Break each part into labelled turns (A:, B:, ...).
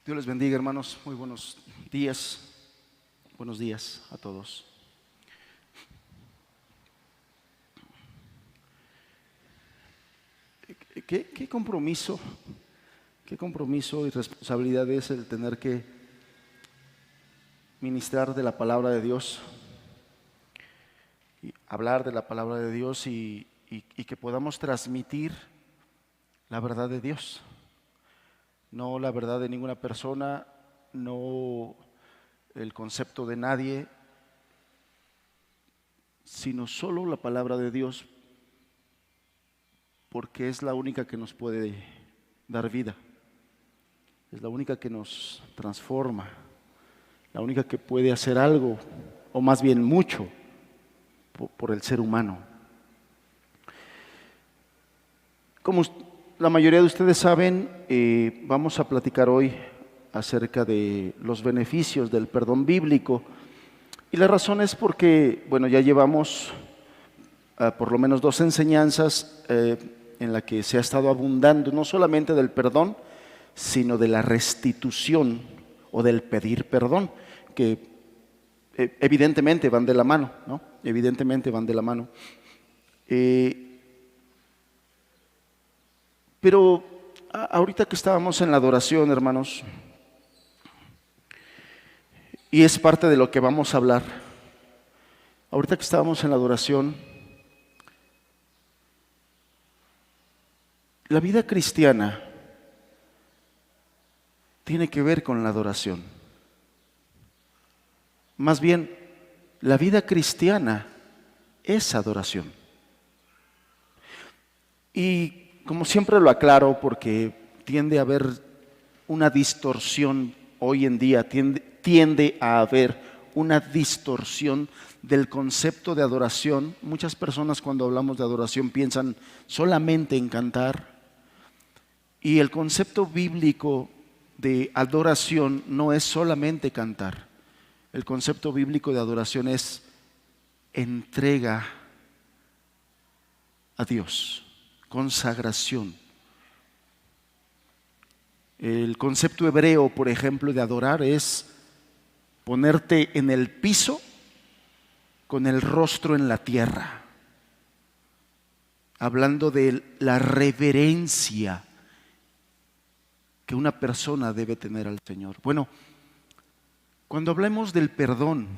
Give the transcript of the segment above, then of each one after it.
A: Dios les bendiga, hermanos. Muy buenos días. Buenos días a todos. ¿Qué compromiso y responsabilidad es el tener que ministrar de la palabra de Dios, y hablar de la palabra de Dios y que podamos transmitir la verdad de Dios? No la verdad de ninguna persona, no el concepto de nadie, sino solo la palabra de Dios, porque es la única que nos puede dar vida, es la única que nos transforma, la única que puede hacer algo, o más bien mucho, por el ser humano. Como la mayoría de ustedes saben, vamos a platicar hoy acerca de los beneficios del perdón bíblico. Y la razón es porque, bueno, ya llevamos por lo menos 2 enseñanzas en la que se ha estado abundando no solamente del perdón, sino de la restitución o del pedir perdón, que evidentemente van de la mano, ¿no? Evidentemente van de la mano. Pero ahorita que estábamos en la adoración, hermanos, y es parte de lo que vamos a hablar, ahorita que estábamos en la adoración, la vida cristiana tiene que ver con la adoración. Más bien, la vida cristiana es adoración. Y como siempre lo aclaro, porque tiende a haber una distorsión hoy en día, tiende a haber una distorsión del concepto de adoración. Muchas personas cuando hablamos de adoración piensan solamente en cantar, y el concepto bíblico de adoración no es solamente cantar. El concepto bíblico de adoración es entrega a Dios, consagración. El concepto hebreo, por ejemplo, de adorar es ponerte en el piso con el rostro en la tierra, hablando de la reverencia que una persona debe tener al Señor. Bueno, cuando hablemos del perdón,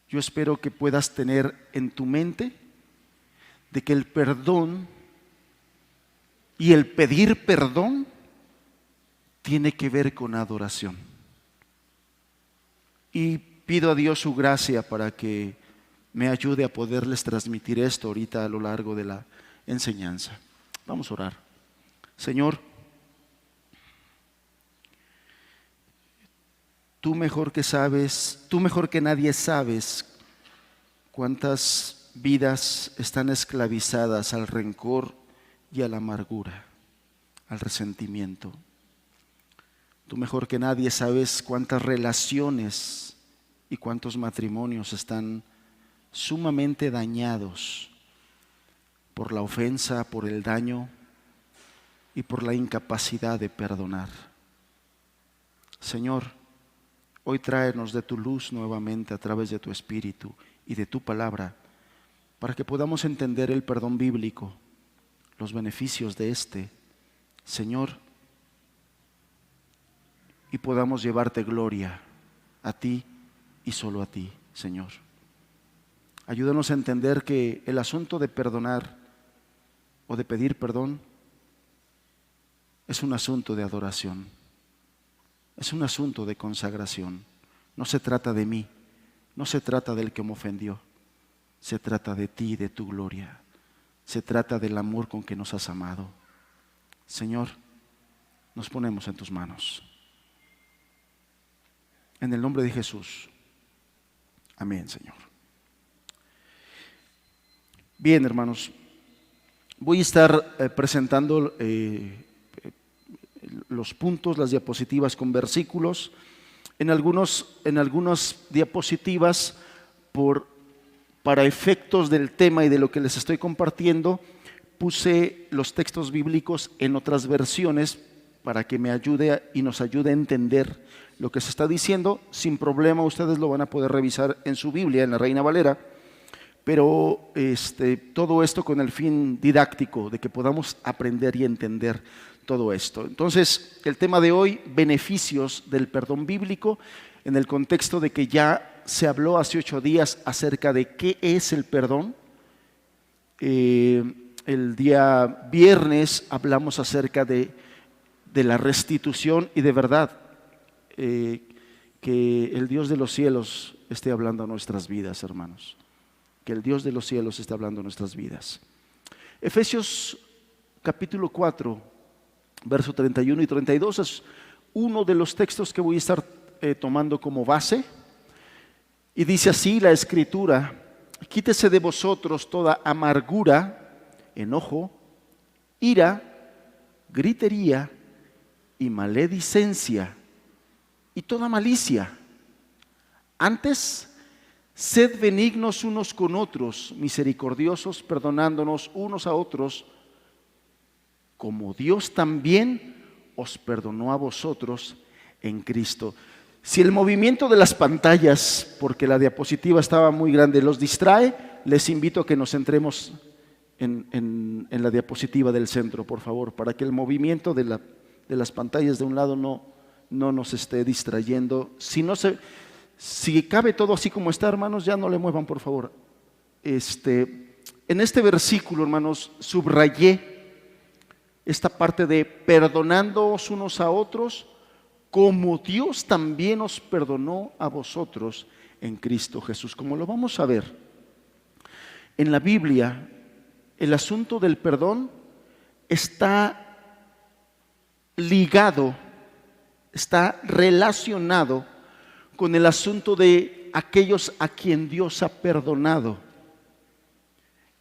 A: yo espero que puedas tener en tu mente de que el perdón y el pedir perdón tiene que ver con adoración. Y pido a Dios su gracia para que me ayude a poderles transmitir esto ahorita a lo largo de la enseñanza. Vamos a orar. Señor, tú mejor que nadie sabes cuántas vidas están esclavizadas al rencor y a la amargura, al resentimiento. Tú mejor que nadie sabes cuántas relaciones y cuántos matrimonios están sumamente dañados por la ofensa, por el daño y por la incapacidad de perdonar. Señor, hoy tráenos de tu luz nuevamente a través de tu Espíritu y de tu palabra, para que podamos entender el perdón bíblico, los beneficios de este, Señor, y podamos llevarte gloria a ti y solo a ti, Señor. Ayúdanos a entender que el asunto de perdonar o de pedir perdón es un asunto de adoración. Es un asunto de consagración. No se trata de mí, no se trata del que me ofendió. Se trata de ti y de tu gloria. Se trata del amor con que nos has amado. Señor, nos ponemos en tus manos. En el nombre de Jesús. Amén, Señor. Bien, hermanos, voy a estar presentando los puntos, las diapositivas con versículos. En algunas diapositivas, para efectos del tema y de lo que les estoy compartiendo, puse los textos bíblicos en otras versiones para que me ayude y nos ayude a entender lo que se está diciendo. Sin problema, ustedes lo van a poder revisar en su Biblia, en la Reina Valera, pero todo esto con el fin didáctico, de que podamos aprender y entender todo esto. Entonces, el tema de hoy, beneficios del perdón bíblico, en el contexto de que ya se habló hace 8 días acerca de qué es el perdón. El día viernes hablamos acerca de la restitución, y de verdad que el Dios de los cielos esté hablando a nuestras vidas, hermanos. Que el Dios de los cielos esté hablando a nuestras vidas. Efesios capítulo 4, verso 31 y 32 es uno de los textos que voy a estar tomando como base. Y dice así la Escritura: quítese de vosotros toda amargura, enojo, ira, gritería y maledicencia y toda malicia. Antes, sed benignos unos con otros, misericordiosos, perdonándonos unos a otros, como Dios también os perdonó a vosotros en Cristo. Si el movimiento de las pantallas, porque la diapositiva estaba muy grande, los distrae, les invito a que nos centremos en la diapositiva del centro, por favor, para que el movimiento de las pantallas de un lado no nos esté distrayendo. Si cabe todo así como está, hermanos, ya no le muevan, por favor. En este versículo, hermanos, subrayé esta parte de perdonándoos unos a otros, como Dios también os perdonó a vosotros en Cristo Jesús. Como lo vamos a ver en la Biblia, el asunto del perdón está ligado, está relacionado con el asunto de aquellos a quien Dios ha perdonado.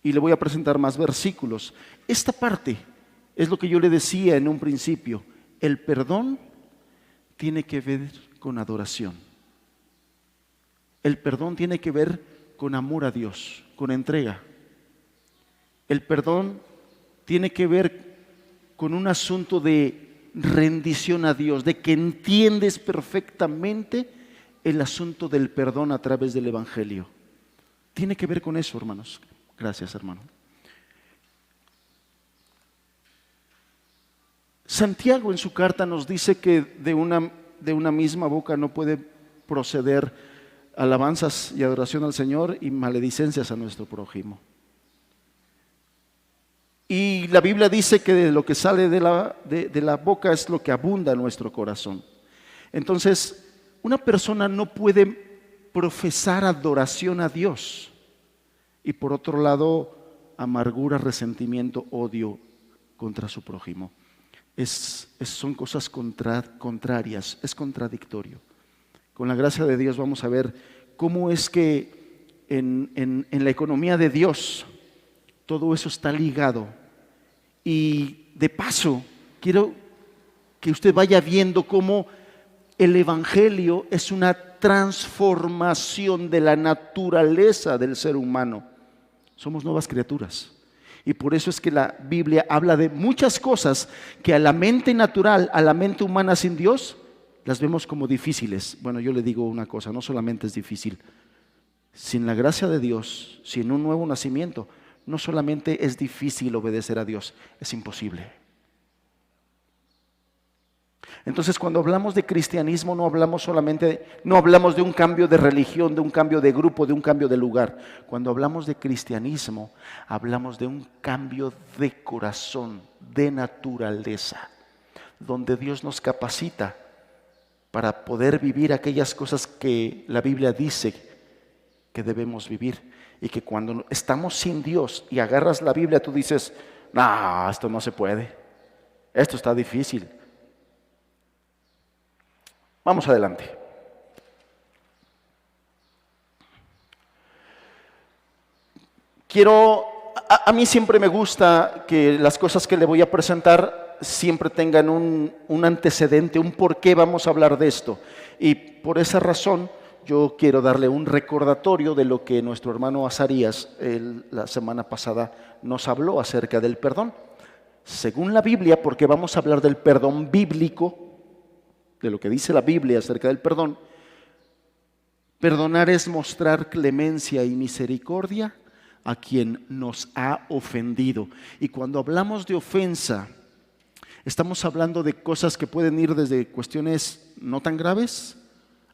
A: Y le voy a presentar más versículos. Esta parte es lo que yo le decía en un principio: el perdón tiene que ver con adoración. El perdón tiene que ver con amor a Dios, con entrega. El perdón tiene que ver con un asunto de rendición a Dios, de que entiendes perfectamente el asunto del perdón a través del Evangelio. Tiene que ver con eso, hermanos. Gracias, hermano. Santiago en su carta nos dice que de una misma boca no puede proceder alabanzas y adoración al Señor y maledicencias a nuestro prójimo. Y la Biblia dice que de lo que sale de la boca es lo que abunda en nuestro corazón. Entonces, una persona no puede profesar adoración a Dios y por otro lado amargura, resentimiento, odio contra su prójimo. Son cosas contrarias, es contradictorio. Con la gracia de Dios vamos a ver cómo es que en la economía de Dios todo eso está ligado. Y de paso, quiero que usted vaya viendo cómo el Evangelio es una transformación de la naturaleza del ser humano. Somos nuevas criaturas. Y por eso es que la Biblia habla de muchas cosas que a la mente natural, a la mente humana sin Dios, las vemos como difíciles. Bueno, yo le digo una cosa: no solamente es difícil, sin la gracia de Dios, sin un nuevo nacimiento, no solamente es difícil obedecer a Dios, es imposible. Entonces, cuando hablamos de cristianismo, no hablamos de un cambio de religión, de un cambio de grupo, de un cambio de lugar. Cuando hablamos de cristianismo, hablamos de un cambio de corazón, de naturaleza, donde Dios nos capacita para poder vivir aquellas cosas que la Biblia dice que debemos vivir. Y que cuando estamos sin Dios y agarras la Biblia, tú dices: no, esto no se puede, esto está difícil. Vamos adelante. A mí siempre me gusta que las cosas que le voy a presentar siempre tengan un antecedente, un por qué vamos a hablar de esto. Y por esa razón yo quiero darle un recordatorio de lo que nuestro hermano Azarías la semana pasada nos habló acerca del perdón. según la Biblia, porque vamos a hablar del perdón bíblico, de lo que dice la Biblia acerca del perdón. Perdonar es mostrar clemencia y misericordia a quien nos ha ofendido. Y cuando hablamos de ofensa, estamos hablando de cosas que pueden ir desde cuestiones no tan graves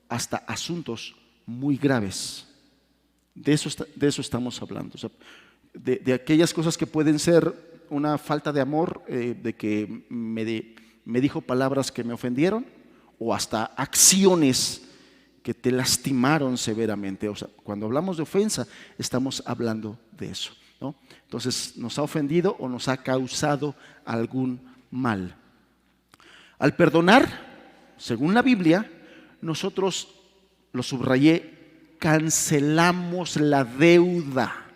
A: hasta asuntos muy graves. De eso estamos hablando. O sea, de aquellas cosas que pueden ser una falta de amor, de que me dijo palabras que me ofendieron, o hasta acciones que te lastimaron severamente. O sea, cuando hablamos de ofensa, estamos hablando de eso, ¿no? Entonces, nos ha ofendido o nos ha causado algún mal. Al perdonar, según la Biblia, nosotros, lo subrayé, cancelamos la deuda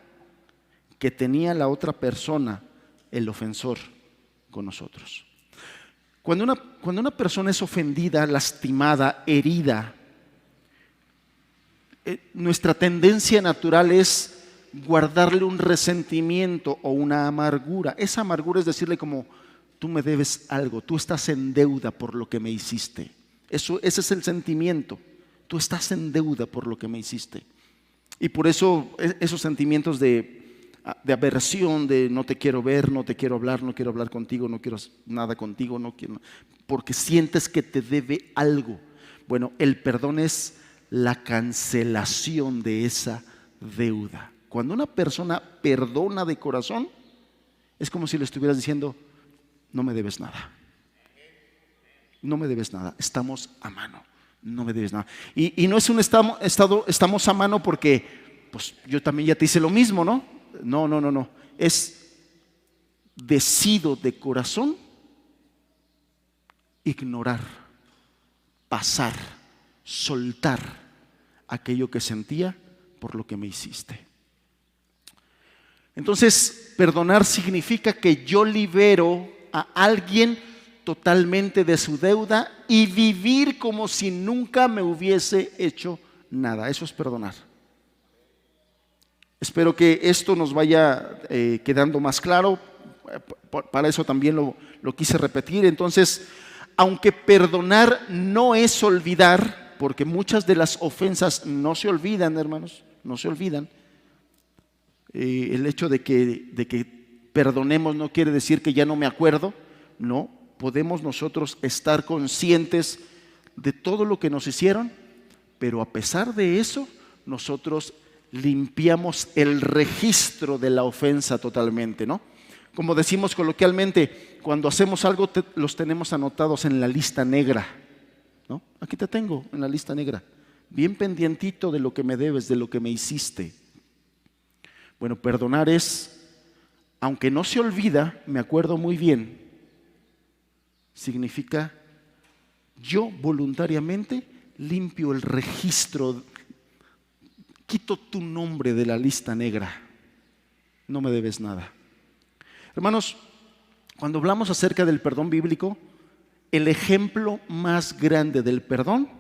A: que tenía la otra persona, el ofensor, con nosotros. Cuando una persona es ofendida, lastimada, herida, nuestra tendencia natural es guardarle un resentimiento o una amargura. Esa amargura es decirle como: tú me debes algo, tú estás en deuda por lo que me hiciste. Ese es el sentimiento. Tú estás en deuda por lo que me hiciste. Y por eso esos sentimientos de aversión, de no te quiero ver, no te quiero hablar contigo, no quiero nada contigo, no quiero, porque sientes que te debe algo. Bueno, el perdón es la cancelación de esa deuda. Cuando una persona perdona de corazón, es como si le estuvieras diciendo: no me debes nada, no me debes nada, estamos a mano, no me debes nada. Y no es un estamos a mano porque pues yo también ya te hice lo mismo, ¿no? No, es decido de corazón ignorar, pasar, soltar aquello que sentía por lo que me hiciste. Entonces, perdonar significa que yo libero a alguien totalmente de su deuda y vivir como si nunca me hubiese hecho nada. Eso es perdonar. Espero que esto nos vaya quedando más claro. Para eso también lo quise repetir. Entonces, aunque perdonar no es olvidar, porque muchas de las ofensas no se olvidan, hermanos, no se olvidan. El hecho de que perdonemos no quiere decir que ya no me acuerdo. No, podemos nosotros estar conscientes de todo lo que nos hicieron, pero a pesar de eso, nosotros limpiamos el registro de la ofensa totalmente, ¿no? Como decimos coloquialmente, cuando hacemos algo los tenemos anotados en la lista negra, ¿no? Aquí te tengo en la lista negra, bien pendientito de lo que me debes, de lo que me hiciste. Bueno, perdonar es, aunque no se olvida, me acuerdo muy bien, significa yo voluntariamente limpio el registro, quito tu nombre de la lista negra, no me debes nada. Hermanos, cuando hablamos acerca del perdón bíblico, el ejemplo más grande del perdón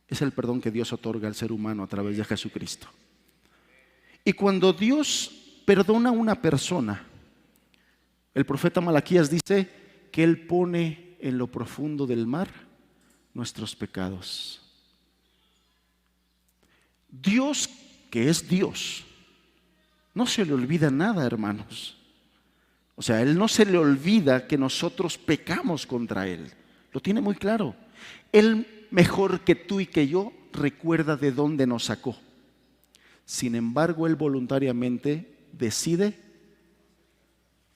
A: es el perdón que Dios otorga al ser humano a través de Jesucristo. Y cuando Dios perdona a una persona, el profeta Malaquías dice que Él pone en lo profundo del mar nuestros pecados. Dios, que es Dios, no se le olvida nada, hermanos. O sea, Él no se le olvida que nosotros pecamos contra Él. Lo tiene muy claro. Él, mejor que tú y que yo, recuerda de dónde nos sacó. Sin embargo, Él voluntariamente decide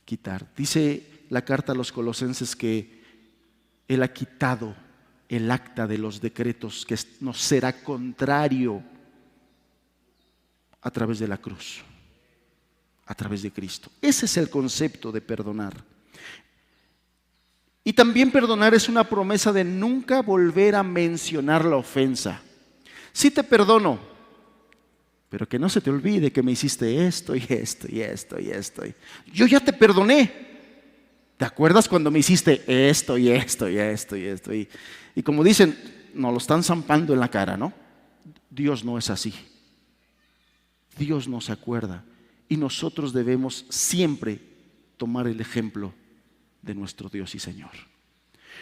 A: quitar. Dice la carta a los Colosenses que Él ha quitado el acta de los decretos que nos será contrario a través de la cruz, a través de Cristo. Ese es el concepto de perdonar. Y también perdonar es una promesa de nunca volver a mencionar la ofensa. Sí te perdono, pero que no se te olvide que me hiciste esto y esto y esto y esto. Yo ya te perdoné. ¿Te acuerdas cuando me hiciste esto y esto y esto y esto? Y como dicen, nos lo están zampando en la cara, ¿no? Dios no es así. Dios no se acuerda. Y nosotros debemos siempre tomar el ejemplo de nuestro Dios y Señor.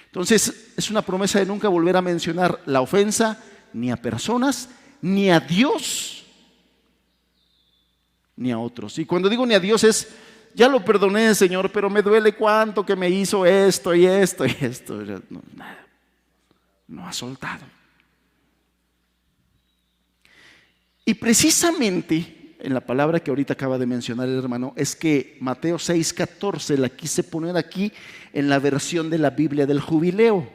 A: Entonces, es una promesa de nunca volver a mencionar la ofensa ni a personas, ni a Dios, ni a otros. Y cuando digo ni a Dios es, ya lo perdoné, Señor, pero me duele cuánto que me hizo esto y esto y esto. No, nada, no ha soltado. Y precisamente en la palabra que ahorita acaba de mencionar el hermano, es que Mateo 6:14 la quise poner aquí en la versión de la Biblia del Jubileo.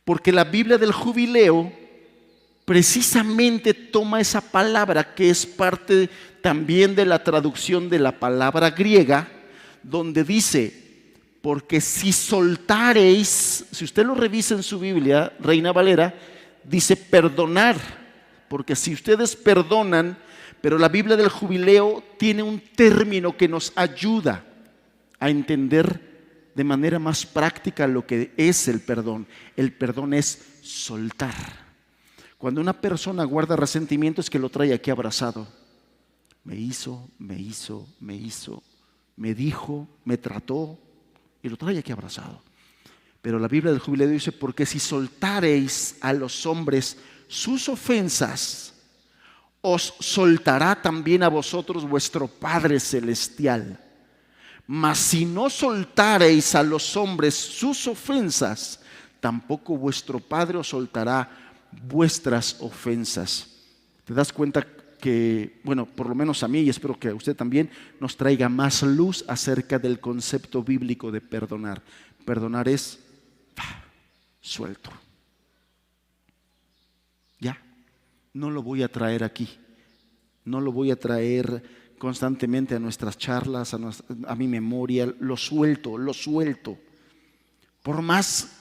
A: Porque la Biblia del Jubileo precisamente toma esa palabra que es parte también de la traducción de la palabra griega, donde dice, porque si soltareis, si usted lo revisa en su Biblia, Reina Valera, dice perdonar, porque si ustedes perdonan, pero la Biblia del Jubileo tiene un término que nos ayuda a entender de manera más práctica lo que es el perdón. El perdón es soltar. Cuando una persona guarda resentimiento es que lo trae aquí abrazado. Me hizo, me dijo, me trató y lo trae aquí abrazado. Pero la Biblia del Jubileo dice, porque si soltareis a los hombres sus ofensas, os soltará también a vosotros vuestro Padre Celestial. Mas si no soltareis a los hombres sus ofensas, tampoco vuestro Padre os soltará vuestras ofensas. ¿Te das cuenta que, bueno, por lo menos a mí y espero que a usted también nos traiga más luz acerca del concepto bíblico de perdonar? Perdonar es suelto. Ya, no lo voy a traer aquí, no lo voy a traer constantemente a nuestras charlas, a mi memoria, lo suelto. Por más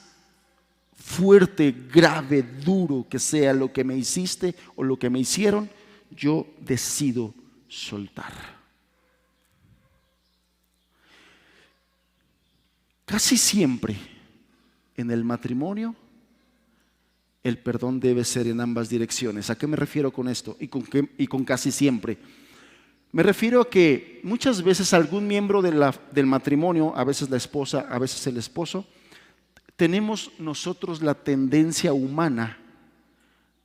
A: fuerte, grave, duro que sea lo que me hiciste o lo que me hicieron, yo decido soltar. Casi siempre en el matrimonio el perdón debe ser en ambas direcciones. ¿A qué me refiero con esto? Y con casi siempre. Me refiero a que muchas veces algún miembro del matrimonio, a veces la esposa, a veces el esposo, tenemos nosotros la tendencia humana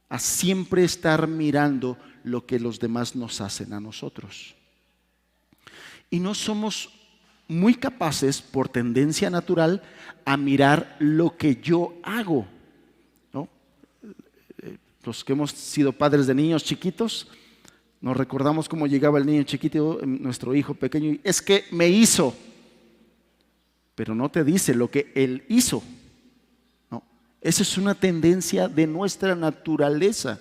A: a siempre estar mirando lo que los demás nos hacen a nosotros. Y no somos muy capaces, por tendencia natural, a mirar lo que yo hago, ¿no? Los que hemos sido padres de niños chiquitos, nos recordamos cómo llegaba el niño chiquito, nuestro hijo pequeño, y es que me hizo, pero no te dice lo que él hizo. No, esa es una tendencia de nuestra naturaleza.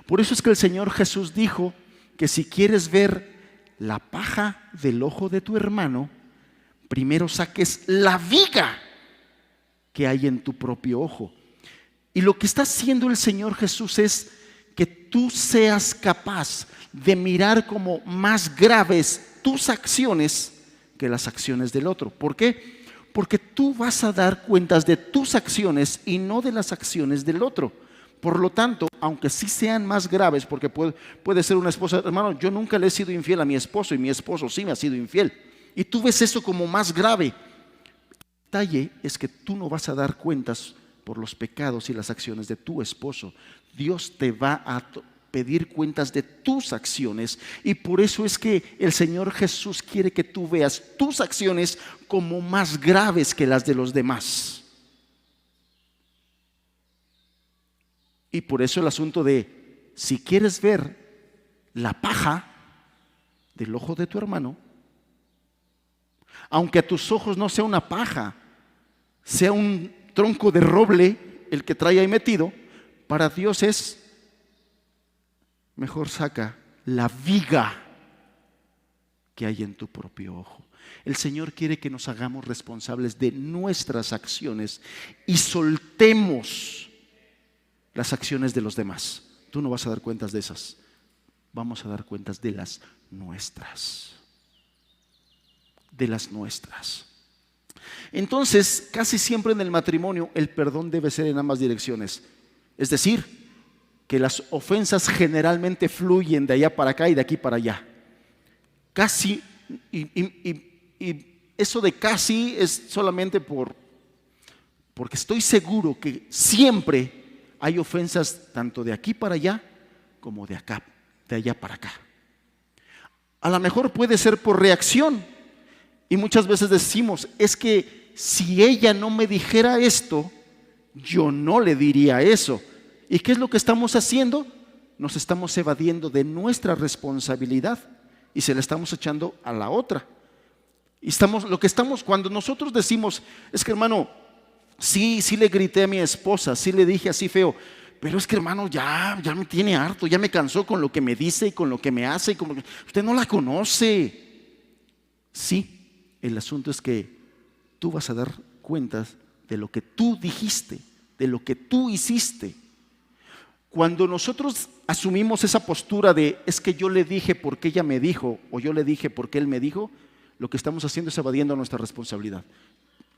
A: Por eso es que el Señor Jesús dijo que si quieres ver la paja del ojo de tu hermano, primero saques la viga que hay en tu propio ojo. Y lo que está haciendo el Señor Jesús es que tú seas capaz de mirar como más graves tus acciones que las acciones del otro. ¿Por qué? Porque tú vas a dar cuentas de tus acciones y no de las acciones del otro. Por lo tanto, aunque sí sean más graves, porque puede ser una esposa, hermano, yo nunca le he sido infiel a mi esposo y mi esposo sí me ha sido infiel. Y tú ves eso como más grave. El detalle es que tú no vas a dar cuentas por los pecados y las acciones de tu esposo. Dios te va a pedir cuentas de tus acciones, y por eso es que el Señor Jesús quiere que tú veas tus acciones como más graves que las de los demás. Y por eso el asunto de, si quieres ver la paja del ojo de tu hermano, aunque a tus ojos no sea una paja, sea un tronco de roble el que trae ahí metido, para Dios es, mejor saca la viga que hay en tu propio ojo. El Señor quiere que nos hagamos responsables de nuestras acciones y soltemos las acciones de los demás. Tú no vas a dar cuentas de esas, vamos a dar cuentas de las nuestras. De las nuestras. Entonces, casi siempre en el matrimonio el perdón debe ser en ambas direcciones. Es decir, que las ofensas generalmente fluyen de allá para acá y de aquí para allá. Casi, y Y eso de casi es solamente porque estoy seguro que siempre hay ofensas tanto de aquí para allá como de acá, de allá para acá. A lo mejor puede ser por reacción. Y muchas veces decimos, es que si ella no me dijera esto, yo no le diría eso. ¿Y qué es lo que estamos haciendo? Nos estamos evadiendo de nuestra responsabilidad y se la estamos echando a la otra. Y cuando nosotros decimos, es que hermano, sí le grité a mi esposa, sí le dije así feo, pero es que hermano, ya me tiene harto, ya me cansó con lo que me dice y con lo que me hace, usted no la conoce. Sí, el asunto es que tú vas a dar cuentas de lo que tú dijiste, de lo que tú hiciste. Cuando nosotros asumimos esa postura de es que yo le dije porque ella me dijo, o yo le dije porque él me dijo, lo que estamos haciendo es evadiendo nuestra responsabilidad.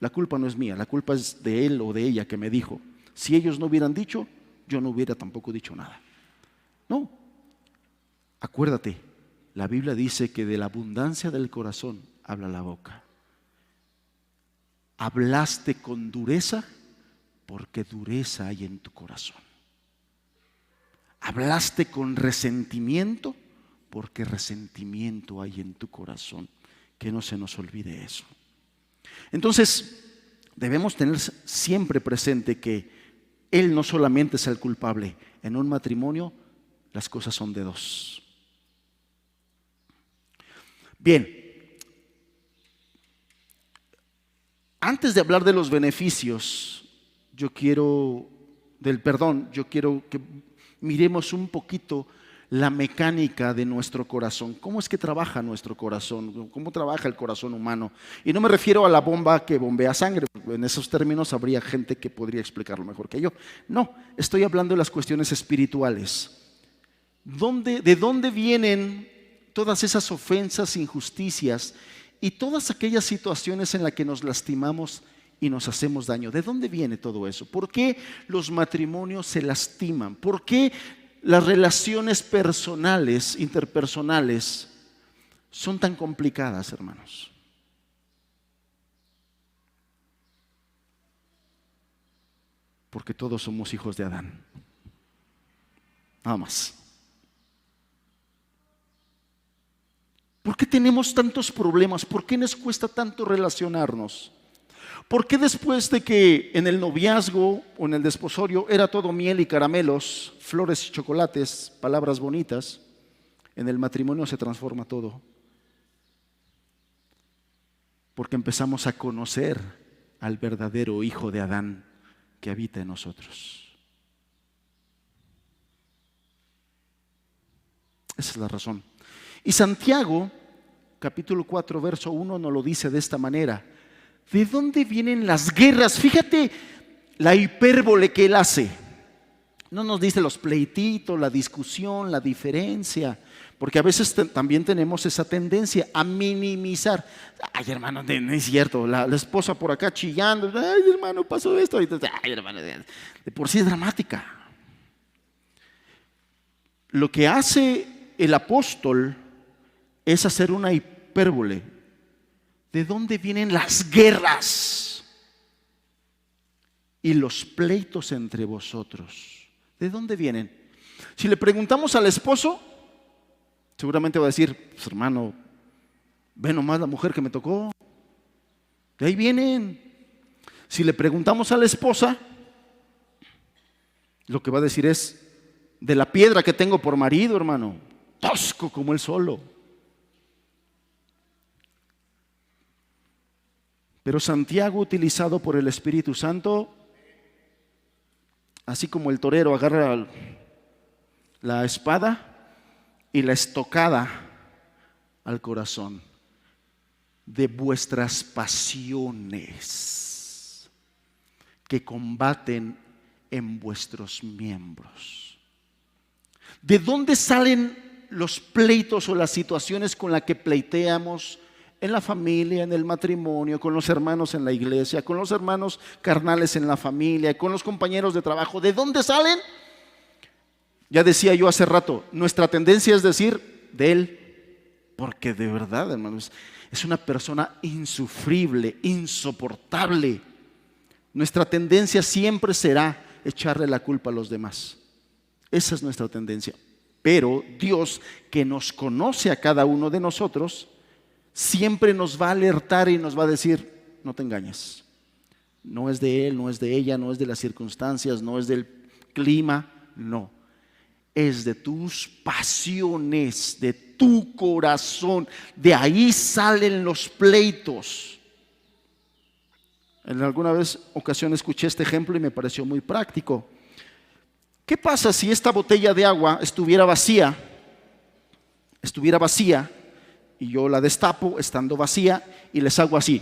A: La culpa no es mía, la culpa es de él o de ella que me dijo. Si ellos no hubieran dicho, yo no hubiera tampoco dicho nada. No, acuérdate, la Biblia dice que de la abundancia del corazón habla la boca. Hablaste con dureza porque dureza hay en tu corazón. Hablaste con resentimiento porque resentimiento hay en tu corazón. Que no se nos olvide eso. Entonces, debemos tener siempre presente que él no solamente es el culpable. En un matrimonio las cosas son de dos. Bien, antes de hablar de los beneficios, yo quiero que miremos un poquito la mecánica de nuestro corazón. ¿Cómo es que trabaja nuestro corazón? ¿Cómo trabaja el corazón humano? Y no me refiero a la bomba que bombea sangre. En esos términos habría gente que podría explicarlo mejor que yo. No, estoy hablando de las cuestiones espirituales. ¿De dónde vienen todas esas ofensas, injusticias y todas aquellas situaciones en las que nos lastimamos y nos hacemos daño? ¿De dónde viene todo eso? ¿Por qué los matrimonios se lastiman? ¿Por qué las relaciones personales, interpersonales, son tan complicadas, hermanos? Porque todos somos hijos de Adán. Nada más. ¿Por qué tenemos tantos problemas? ¿Por qué nos cuesta tanto relacionarnos? ¿Por qué después de que en el noviazgo o en el desposorio era todo miel y caramelos, flores y chocolates, palabras bonitas, en el matrimonio se transforma todo? Porque empezamos a conocer al verdadero hijo de Adán que habita en nosotros. Esa es la razón. Y Santiago, capítulo 4, verso 1, nos lo dice de esta manera. ¿De dónde vienen las guerras? Fíjate la hipérbole que él hace. No nos dice los pleititos, la discusión, la diferencia, porque a veces también tenemos esa tendencia a minimizar. Ay, hermano, no es cierto, la esposa por acá chillando. Ay, hermano, pasó esto. Ay, hermano, de por sí es dramática. Lo que hace el apóstol es hacer una hipérbole. ¿De dónde vienen las guerras y los pleitos entre vosotros? ¿De dónde vienen? Si le preguntamos al esposo, seguramente va a decir, pues hermano, ve nomás la mujer que me tocó. De ahí vienen. Si le preguntamos a la esposa, lo que va a decir es, de la piedra que tengo por marido, hermano, tosco como él solo. Pero Santiago, utilizado por el Espíritu Santo, así como el torero agarra la espada y la estocada al corazón, de vuestras pasiones que combaten en vuestros miembros. ¿De dónde salen los pleitos o las situaciones con las que pleiteamos? En la familia, en el matrimonio, con los hermanos en la iglesia, con los hermanos carnales en la familia, con los compañeros de trabajo. ¿De dónde salen? Ya decía yo hace rato, nuestra tendencia es decir, de él. porque de verdad, hermanos, es una persona insufrible, insoportable. Nuestra tendencia siempre será echarle la culpa a los demás. Esa es nuestra tendencia. Pero Dios, que nos conoce a cada uno de nosotros, siempre nos va a alertar y nos va a decir: no te engañes. No es de él, no es de ella, no es de las circunstancias, no es del clima, no. Es de tus pasiones, de tu corazón. De ahí salen los pleitos. En alguna ocasión escuché este ejemplo y me pareció muy práctico. ¿Qué pasa si esta botella de agua estuviera vacía y yo la destapo estando vacía y les hago así?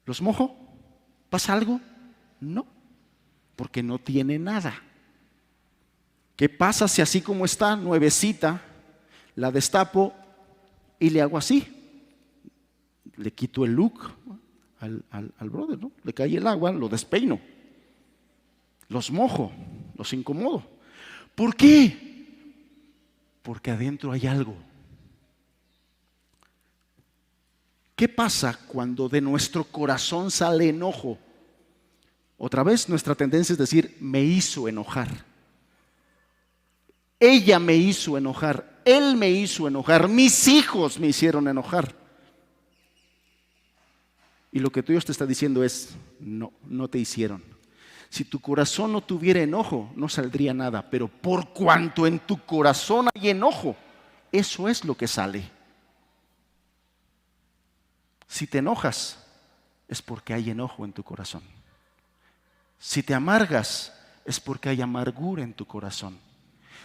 A: ¿Los mojo? ¿Pasa algo? No, porque no tiene nada. ¿Qué pasa si así como está, nuevecita, la destapo y le hago así? Le quito el look al brother, ¿no? Le cae el agua, lo despeino, los mojo, los incomodo. ¿Por qué? Porque adentro hay algo. ¿Qué pasa cuando de nuestro corazón sale enojo? Otra vez nuestra tendencia es decir: me hizo enojar. Ella me hizo enojar, él me hizo enojar, mis hijos me hicieron enojar. Y lo que Dios te está diciendo es: no, no te hicieron. Si tu corazón no tuviera enojo, no saldría nada. Pero por cuanto en tu corazón hay enojo, eso es lo que sale. Si te enojas, es porque hay enojo en tu corazón. Si te amargas, es porque hay amargura en tu corazón.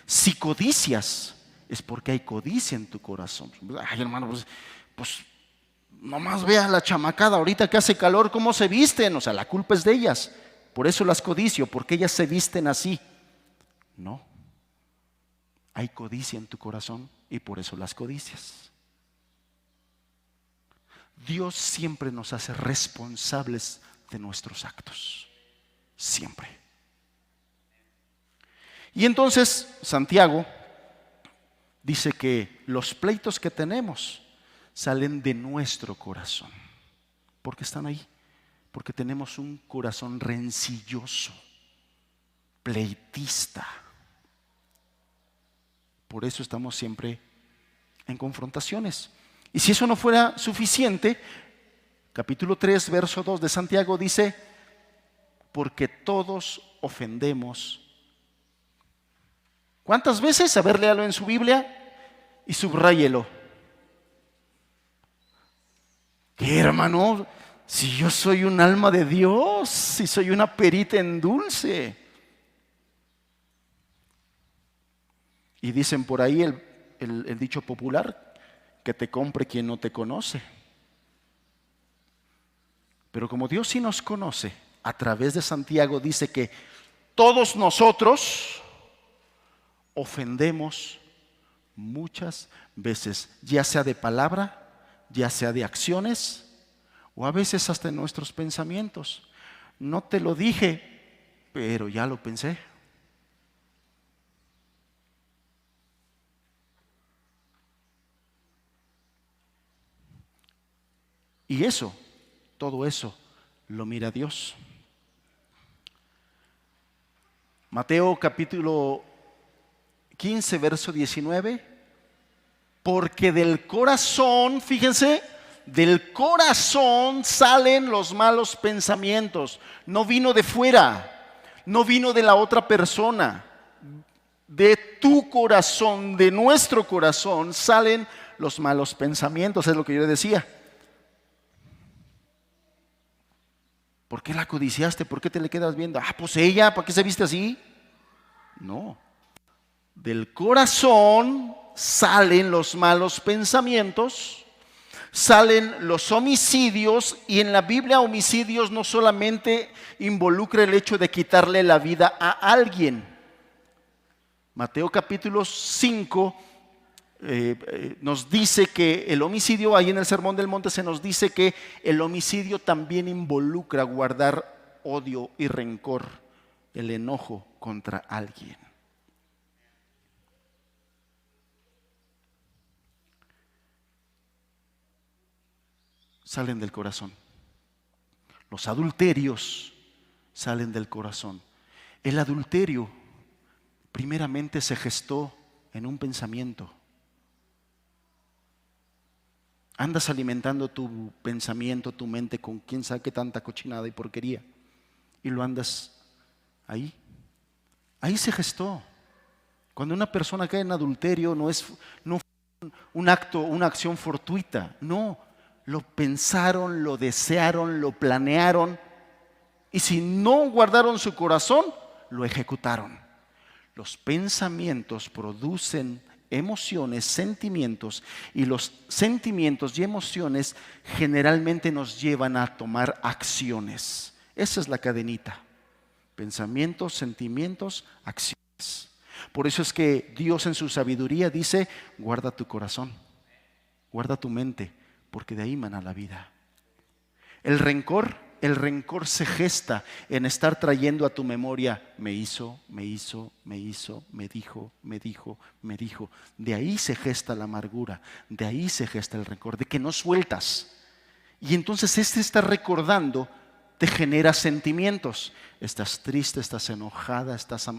A: Si codicias, es porque hay codicia en tu corazón. Ay, hermano, pues nomás vea la chamacada ahorita que hace calor, cómo se visten. O sea, la culpa es de ellas. Por eso las codicio, porque ellas se visten así. No, hay codicia en tu corazón y por eso las codicias. Dios siempre nos hace responsables de nuestros actos. Siempre. Y entonces Santiago dice que los pleitos que tenemos salen de nuestro corazón. ¿Por qué están ahí? Porque tenemos un corazón rencilloso, pleitista. Por eso estamos siempre en confrontaciones. Y si eso no fuera suficiente, capítulo 3, verso 2 de Santiago dice: porque todos ofendemos. ¿Cuántas veces? A ver, léalo en su Biblia y subráyelo. ¿Qué, hermano? Si yo soy un alma de Dios, si soy una perita en dulce. Y dicen por ahí el dicho popular: que te compre quien no te conoce. Pero como Dios sí nos conoce, a través de Santiago dice que todos nosotros ofendemos muchas veces, ya sea de palabra, ya sea de acciones, o a veces hasta en nuestros pensamientos. No te lo dije, pero ya lo pensé. Y eso, todo eso, lo mira Dios. Mateo capítulo 15, verso 19. Porque del corazón, fíjense, del corazón salen los malos pensamientos. No vino de fuera, no vino de la otra persona. De tu corazón, de nuestro corazón, salen los malos pensamientos. Es lo que yo decía. ¿Por qué la codiciaste? ¿Por qué te le quedas viendo? Pues ella, ¿para qué se viste así? No. Del corazón salen los malos pensamientos, salen los homicidios, y en la Biblia homicidios no solamente involucra el hecho de quitarle la vida a alguien. Mateo capítulo 5 nos dice que el homicidio, ahí en el Sermón del Monte se nos dice que el homicidio también involucra guardar odio y rencor, el enojo contra alguien. salen del corazón. Los adulterios salen del corazón. El adulterio primeramente se gestó en un pensamiento. Andas alimentando tu pensamiento, tu mente con quién sabe qué tanta cochinada y porquería. Y lo andas ahí. Ahí se gestó. Cuando una persona cae en adulterio no fue un acto, una acción fortuita. No, lo pensaron, lo desearon, lo planearon. Y si no guardaron su corazón, lo ejecutaron. Los pensamientos producen emociones, sentimientos, y los sentimientos y emociones generalmente nos llevan a tomar acciones. Esa es la cadenita. Pensamientos, sentimientos, acciones. Por eso es que Dios en su sabiduría dice: guarda tu corazón, guarda tu mente, porque de ahí mana la vida. El rencor se gesta en estar trayendo a tu memoria: me hizo, me dijo. De ahí se gesta la amargura, de ahí se gesta el rencor, de que no sueltas. Y entonces estar recordando te genera sentimientos. Estás triste, estás enojada, estás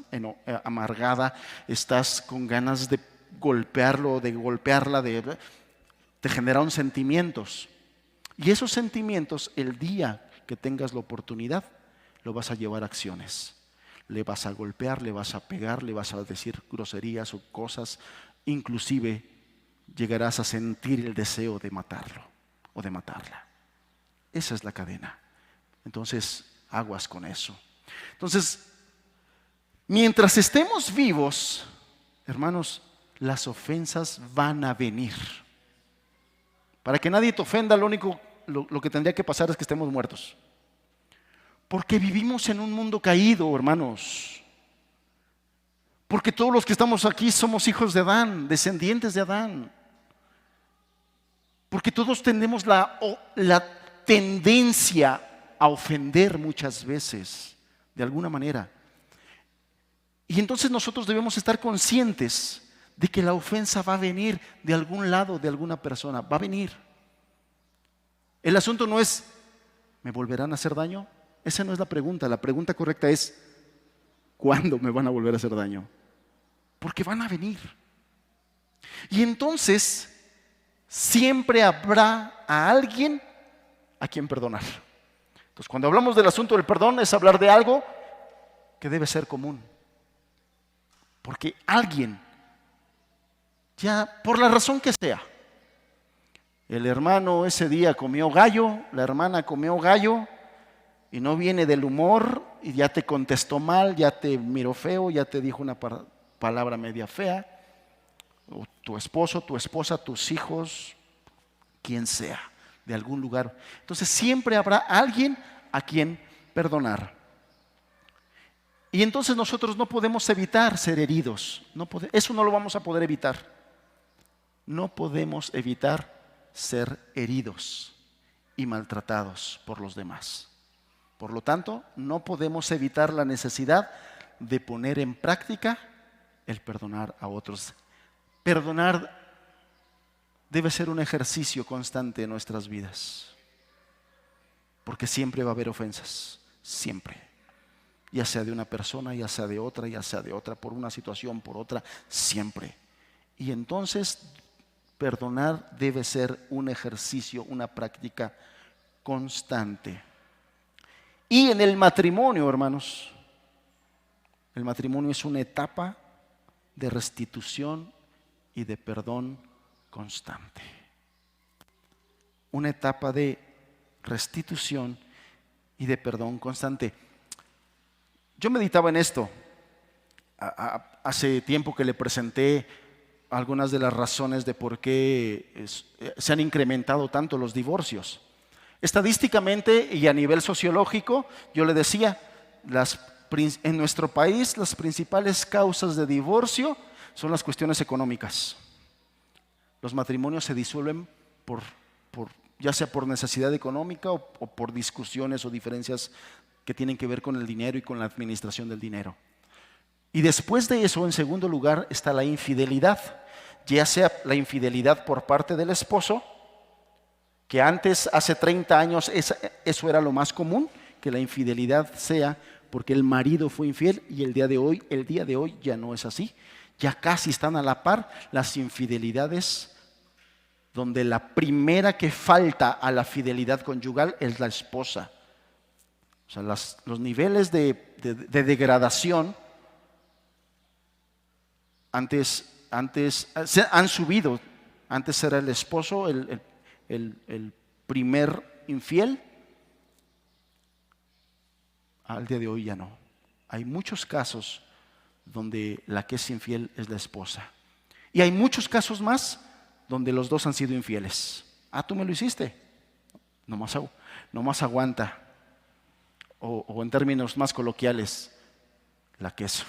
A: amargada, estás con ganas de golpearlo, de golpearla, te generan sentimientos. Y esos sentimientos, el día que tengas la oportunidad, lo vas a llevar a acciones. Le vas a golpear, le vas a pegar, le vas a decir groserías o cosas. Inclusive llegarás a sentir el deseo de matarlo o de matarla. Esa es la cadena. Entonces, aguas con eso. Entonces, mientras estemos vivos, hermanos, las ofensas van a venir. Para que nadie te ofenda, lo que tendría que pasar es que estemos muertos. Porque vivimos en un mundo caído, hermanos. Porque todos los que estamos aquí somos hijos de Adán, descendientes de Adán. Porque todos tenemos la tendencia a ofender muchas veces, de alguna manera. Y entonces nosotros debemos estar conscientes de que la ofensa va a venir de algún lado, de alguna persona, va a venir. El asunto no es: ¿me volverán a hacer daño? Esa no es la pregunta. La pregunta correcta es: ¿cuándo me van a volver a hacer daño? Porque van a venir. Y entonces siempre habrá a alguien a quien perdonar. Entonces, cuando hablamos del asunto del perdón, es hablar de algo que debe ser común. Porque alguien, ya por la razón que sea, el hermano ese día comió gallo, la hermana comió gallo, y no viene del humor, y ya te contestó mal, ya te miró feo, ya te dijo una palabra media fea, o tu esposo, tu esposa, tus hijos, quien sea, de algún lugar. Entonces siempre habrá alguien a quien perdonar. Y entonces nosotros no podemos evitar ser heridos. Eso no lo vamos a poder evitar. No podemos evitar ser heridos y maltratados por los demás. Por lo tanto, no podemos evitar la necesidad de poner en práctica el perdonar a otros. Perdonar debe ser un ejercicio constante en nuestras vidas, porque siempre va a haber ofensas, siempre, ya sea de una persona, ya sea de otra, por una situación, por otra, siempre. Y entonces perdonar debe ser un ejercicio, una práctica constante. Y en el matrimonio, hermanos, el matrimonio es una etapa de restitución y de perdón constante. Una etapa de restitución y de perdón constante. Yo meditaba en esto hace tiempo que le presenté algunas de las razones de por qué se han incrementado tanto los divorcios. Estadísticamente y a nivel sociológico, yo le decía, en nuestro país las principales causas de divorcio son las cuestiones económicas. Los matrimonios se disuelven ya sea por necesidad económica o por discusiones o diferencias que tienen que ver con el dinero y con la administración del dinero. Y después de eso, en segundo lugar, está la infidelidad, ya sea la infidelidad por parte del esposo Que antes, hace 30 años, eso era lo más común, que la infidelidad sea porque el marido fue infiel, y el día de hoy ya no es así. Ya casi están a la par las infidelidades, donde la primera que falta a la fidelidad conyugal es la esposa. O sea, los niveles de degradación antes han subido. Antes era el esposo el primer infiel. Al día de hoy ya no. Hay muchos casos donde la que es infiel es la esposa. Y hay muchos casos más donde los dos han sido infieles. Tú me lo hiciste. Nomás aguanta. O en términos más coloquiales, la queso.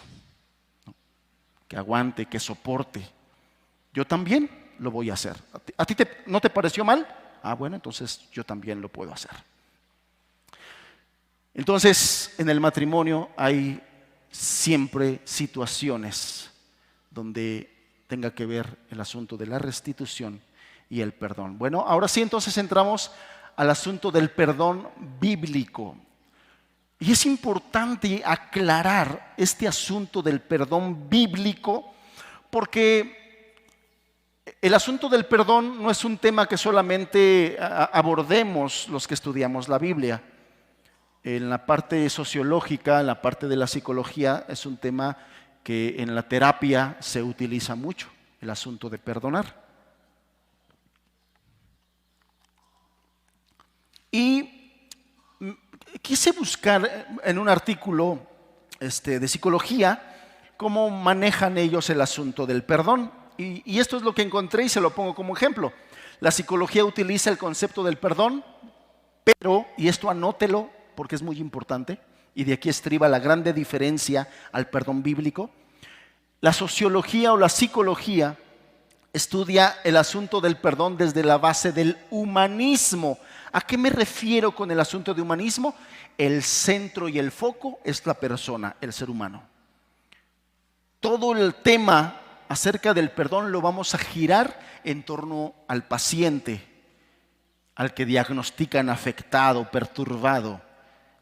A: Que aguante, que soporte. Yo también lo voy a hacer. ¿A ti no te pareció mal? Bueno, entonces yo también lo puedo hacer. Entonces, en el matrimonio hay siempre situaciones donde tenga que ver el asunto de la restitución y el perdón. Bueno, ahora sí, entonces entramos al asunto del perdón bíblico. Y es importante aclarar este asunto del perdón bíblico, porque el asunto del perdón no es un tema que solamente abordemos los que estudiamos la Biblia. En la parte sociológica, en la parte de la psicología, es un tema que en la terapia se utiliza mucho, el asunto de perdonar. Y quise buscar en un artículo de psicología cómo manejan ellos el asunto del perdón. Y esto es lo que encontré y se lo pongo como ejemplo. La psicología utiliza el concepto del perdón, pero, y esto anótelo porque es muy importante, y de aquí estriba la grande diferencia al perdón bíblico. La sociología o la psicología estudia el asunto del perdón desde la base del humanismo. ¿A qué me refiero con el asunto de humanismo? El centro y el foco es la persona, el ser humano. Todo el tema acerca del perdón lo vamos a girar en torno al paciente, al que diagnostican afectado, perturbado.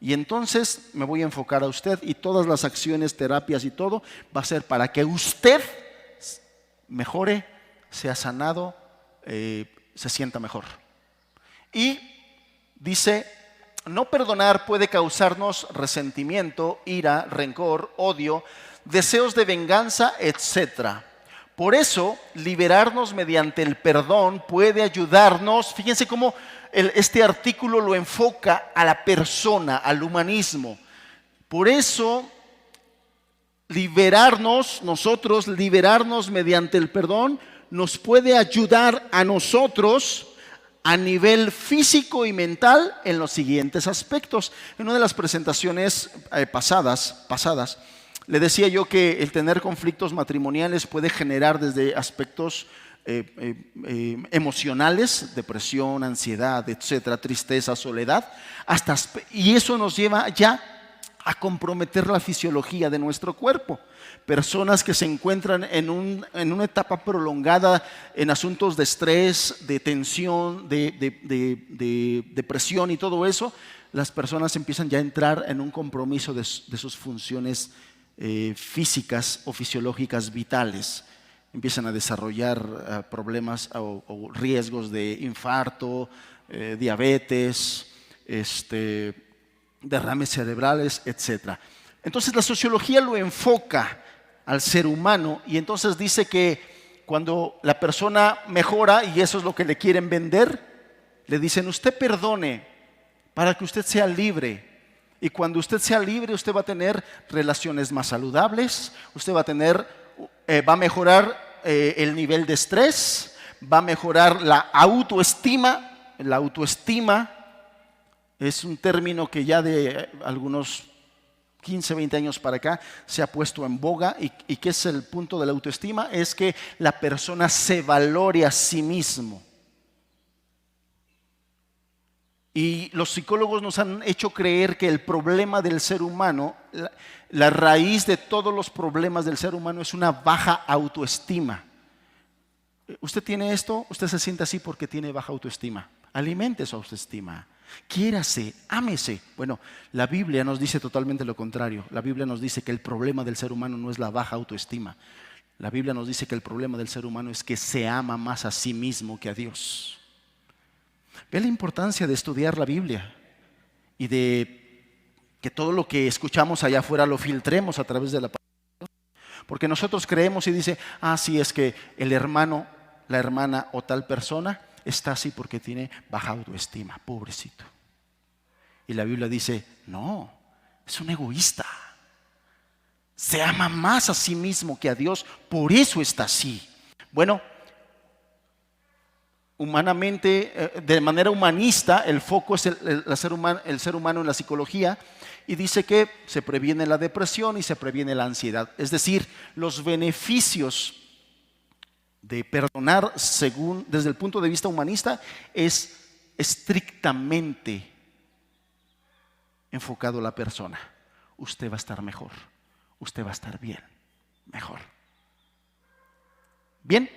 A: Y entonces me voy a enfocar a usted, y todas las acciones, terapias y todo va a ser para que usted mejore, sea sanado, se sienta mejor. Y dice, no perdonar puede causarnos resentimiento, ira, rencor, odio, deseos de venganza, etc. Por eso, liberarnos mediante el perdón puede ayudarnos. Fíjense cómo este artículo lo enfoca a la persona, al humanismo. Por eso, liberarnos mediante el perdón nos puede ayudar a nosotros a nivel físico y mental en los siguientes aspectos. En una de las presentaciones pasadas, le decía yo que el tener conflictos matrimoniales puede generar desde aspectos emocionales, depresión, ansiedad, etcétera, tristeza, soledad, y eso nos lleva ya a comprometer la fisiología de nuestro cuerpo. Personas que se encuentran en una etapa prolongada en asuntos de estrés, de tensión, de depresión y todo eso, las personas empiezan ya a entrar en un compromiso de sus funciones físicas o fisiológicas vitales. Empiezan a desarrollar problemas o riesgos de infarto, diabetes, derrames cerebrales, etc. Entonces la sociología lo enfoca al ser humano, y entonces dice que cuando la persona mejora, y eso es lo que le quieren vender, le dicen: usted perdone para que usted sea libre. Y cuando usted sea libre, usted va a tener relaciones más saludables, usted va a mejorar el nivel de estrés, va a mejorar la autoestima. La autoestima es un término que ya de algunos 15, 20 años para acá se ha puesto en boga. ¿Y qué es el punto de la autoestima? Es que la persona se valore a sí mismo. Y los psicólogos nos han hecho creer que el problema del ser humano, la raíz de todos los problemas del ser humano es una baja autoestima. Usted tiene esto, usted se siente así porque tiene baja autoestima. alimente su autoestima. Quiérase, ámese. Bueno, la Biblia nos dice totalmente lo contrario. La Biblia nos dice que el problema del ser humano no es la baja autoestima. La Biblia nos dice que el problema del ser humano es que se ama más a sí mismo que a Dios. Ve la importancia de estudiar la Biblia y de que todo lo que escuchamos allá afuera lo filtremos a través de la palabra. Porque nosotros creemos y dice, sí, es que el hermano, la hermana o tal persona está así porque tiene baja autoestima, pobrecito. Y la Biblia dice, no, es un egoísta. Se ama más a sí mismo que a Dios, por eso está así. Bueno, humanamente, de manera humanista, el foco es el ser humano en la psicología, y dice que se previene la depresión y se previene la ansiedad. Es decir, los beneficios de perdonar desde el punto de vista humanista es estrictamente enfocado a la persona. Usted va a estar mejor, usted va a estar bien, mejor. Bien,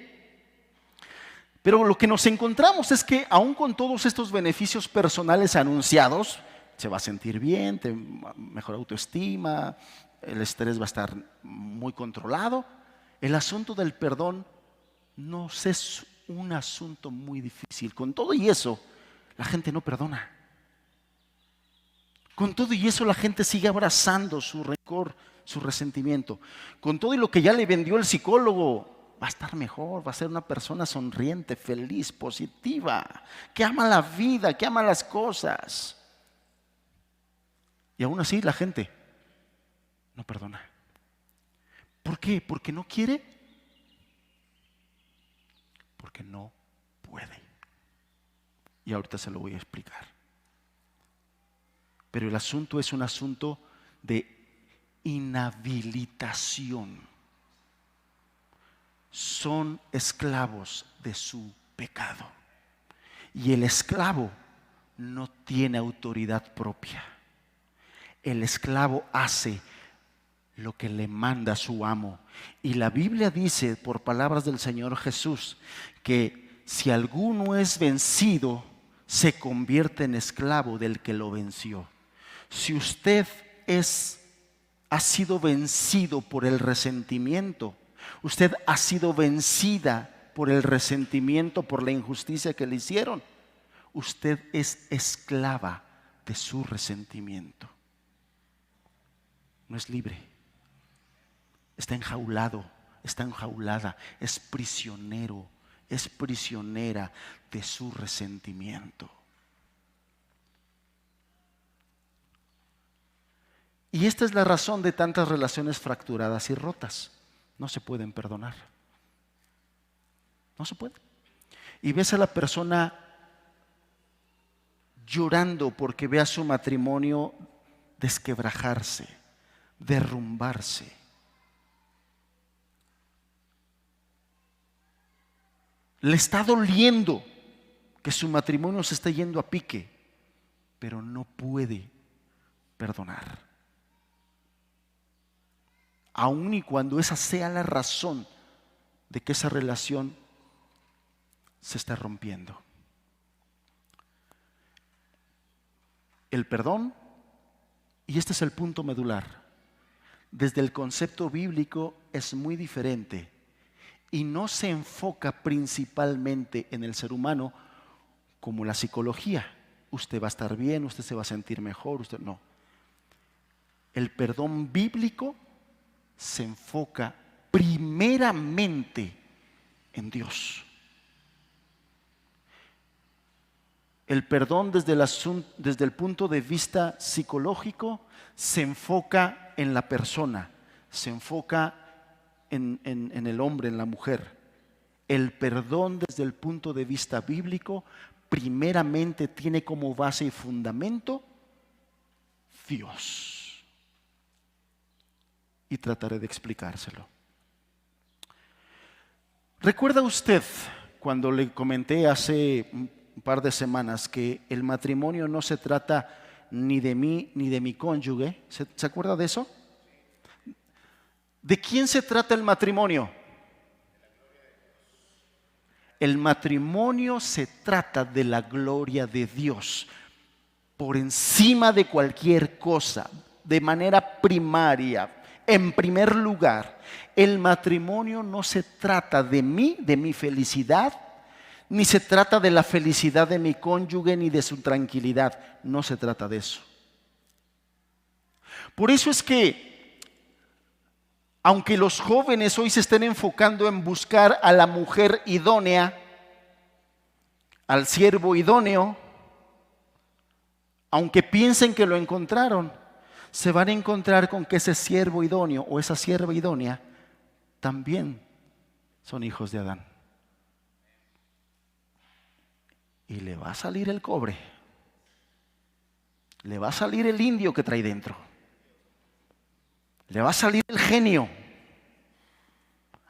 A: pero lo que nos encontramos es que aún con todos estos beneficios personales anunciados, se va a sentir bien, mejor autoestima, el estrés va a estar muy controlado. El asunto del perdón no es un asunto muy difícil. Con todo y eso, la gente no perdona. Con todo y eso, la gente sigue abrazando su rencor, su resentimiento. Con todo y lo que ya le vendió el psicólogo, va a estar mejor, va a ser una persona sonriente, feliz, positiva, que ama la vida, que ama las cosas. Y aún así la gente no perdona. ¿Por qué? ¿Porque no quiere? Porque no puede. Y ahorita se lo voy a explicar. Pero el asunto es un asunto de inhabilitación. Son esclavos de su pecado. Y el esclavo no tiene autoridad propia. El esclavo hace lo que le manda su amo. Y la Biblia dice, por palabras del Señor Jesús, que si alguno es vencido, se convierte en esclavo del que lo venció. Si usted ha sido vencido por el resentimiento, usted ha sido vencida por el resentimiento, por la injusticia que le hicieron, usted es esclava de su resentimiento. No es libre. Está enjaulado, está enjaulada, es prisionero, es prisionera de su resentimiento. Y esta es la razón de tantas relaciones fracturadas y rotas. No se pueden perdonar. No se puede. Y ves a la persona llorando porque ve a su matrimonio desquebrajarse, derrumbarse. Le está doliendo que su matrimonio se esté yendo a pique, pero no puede perdonar. Aun y cuando esa sea la razón de que esa relación se está rompiendo. El perdón, y este es el punto medular, desde el concepto bíblico es muy diferente y no se enfoca principalmente en el ser humano como la psicología. Usted va a estar bien, usted se va a sentir mejor, usted no. El perdón bíblico se enfoca primeramente en Dios. El perdón desde el punto de vista psicológico se enfoca en la persona, se enfoca en el hombre, en la mujer. El perdón desde el punto de vista bíblico primeramente tiene como base y fundamento Dios. Y trataré de explicárselo. ¿Recuerda usted cuando le comenté hace un par de semanas que el matrimonio no se trata ni de mí ni de mi cónyuge? ¿Se acuerda de eso? ¿De quién se trata el matrimonio? El matrimonio se trata de la gloria de Dios por encima de cualquier cosa, de manera primaria, en primer lugar. El matrimonio no se trata de mí, de mi felicidad, ni se trata de la felicidad de mi cónyuge, ni de su tranquilidad. No se trata de eso. Por eso es que, aunque los jóvenes hoy se estén enfocando en buscar a la mujer idónea, al siervo idóneo, aunque piensen que lo encontraron, se van a encontrar con que ese siervo idóneo o esa sierva idónea también son hijos de Adán. Y le va a salir el cobre, le va a salir el indio que trae dentro, le va a salir el genio.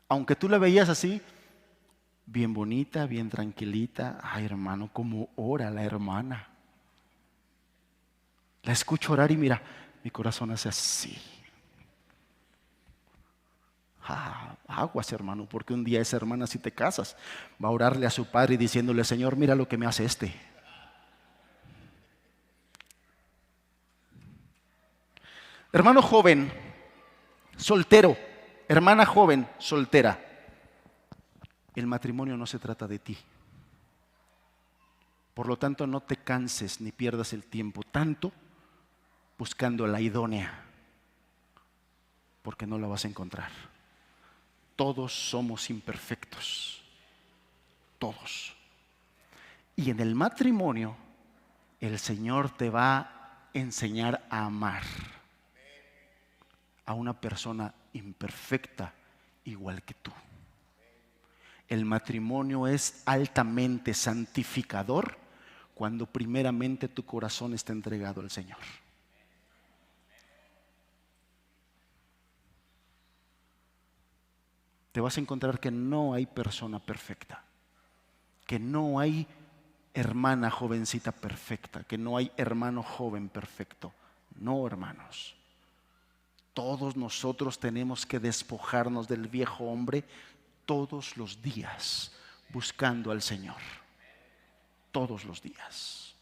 A: Aunque tú la veías así, bien bonita, bien tranquilita. Ay, hermano, cómo ora la hermana. La escucho orar y mira, mi corazón hace así. Aguas, hermano, porque un día esa hermana, si te casas, va a orarle a su padre y diciéndole: Señor, mira lo que me hace este. Hermano joven, soltero, hermana joven, soltera, el matrimonio no se trata de ti. Por lo tanto, no te canses ni pierdas el tiempo tanto buscando la idónea, porque no la vas a encontrar. Todos somos imperfectos, todos. Y en el matrimonio, el Señor te va a enseñar a amar a una persona imperfecta igual que tú. El matrimonio es altamente santificador cuando primeramente tu corazón está entregado al Señor. Te vas a encontrar que no hay persona perfecta, que no hay hermana jovencita perfecta, que no hay hermano joven perfecto. No, hermanos. Todos nosotros tenemos que despojarnos del viejo hombre todos los días, buscando al Señor. Todos los días.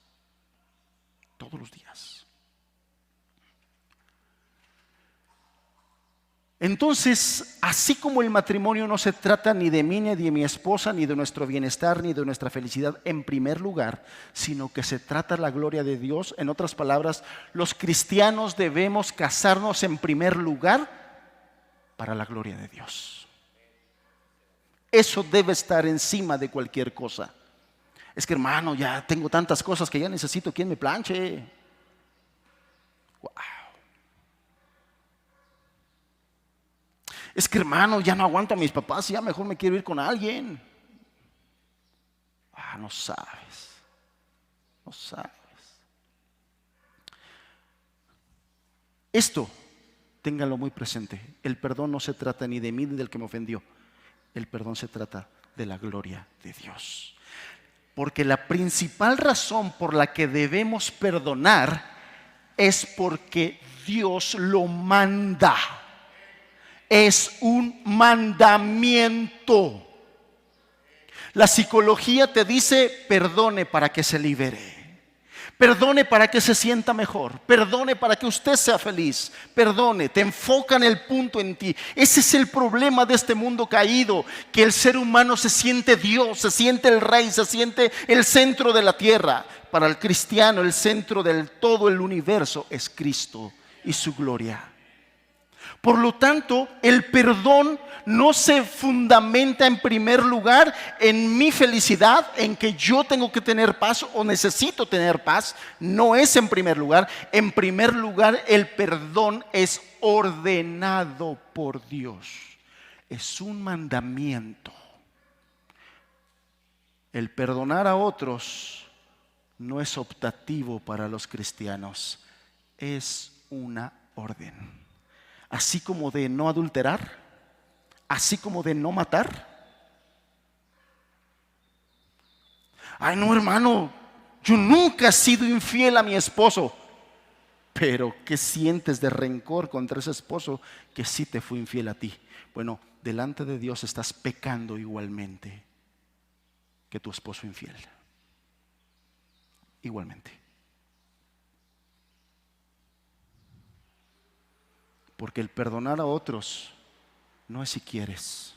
A: Todos los días. Entonces, así como el matrimonio no se trata ni de mí, ni de mi esposa, ni de nuestro bienestar, ni de nuestra felicidad en primer lugar, sino que se trata de la gloria de Dios. En otras palabras, los cristianos debemos casarnos en primer lugar para la gloria de Dios. Eso debe estar encima de cualquier cosa. Es que, hermano, ya tengo tantas cosas que ya necesito quien me planche. Wow. Es que, hermano, ya no aguanto a mis papás y ya mejor me quiero ir con alguien. No sabes. No sabes. Esto, ténganlo muy presente. El perdón no se trata ni de mí ni del que me ofendió. El perdón se trata de la gloria de Dios. Porque la principal razón por la que debemos perdonar es porque Dios lo manda. Es un mandamiento. La psicología te dice: perdone para que se libere, perdone para que se sienta mejor, perdone para que usted sea feliz, perdone, te enfocan el punto en ti. Ese es el problema de este mundo caído, que el ser humano se siente Dios, se siente el rey, se siente el centro de la tierra. Para el cristiano, el centro del todo el universo es Cristo y su gloria. Por lo tanto, el perdón no se fundamenta en primer lugar en mi felicidad, en que yo tengo que tener paz o necesito tener paz. No es en primer lugar. En primer lugar, el perdón es ordenado por Dios. Es un mandamiento. El perdonar a otros no es optativo para los cristianos. Es una orden. Así como de no adulterar, así como de no matar. Ay, no, hermano, yo nunca he sido infiel a mi esposo. Pero ¿qué sientes de rencor contra ese esposo que sí te fue infiel a ti? Bueno, delante de Dios estás pecando igualmente. que tu esposo infiel. Igualmente. Porque el perdonar a otros no es si quieres,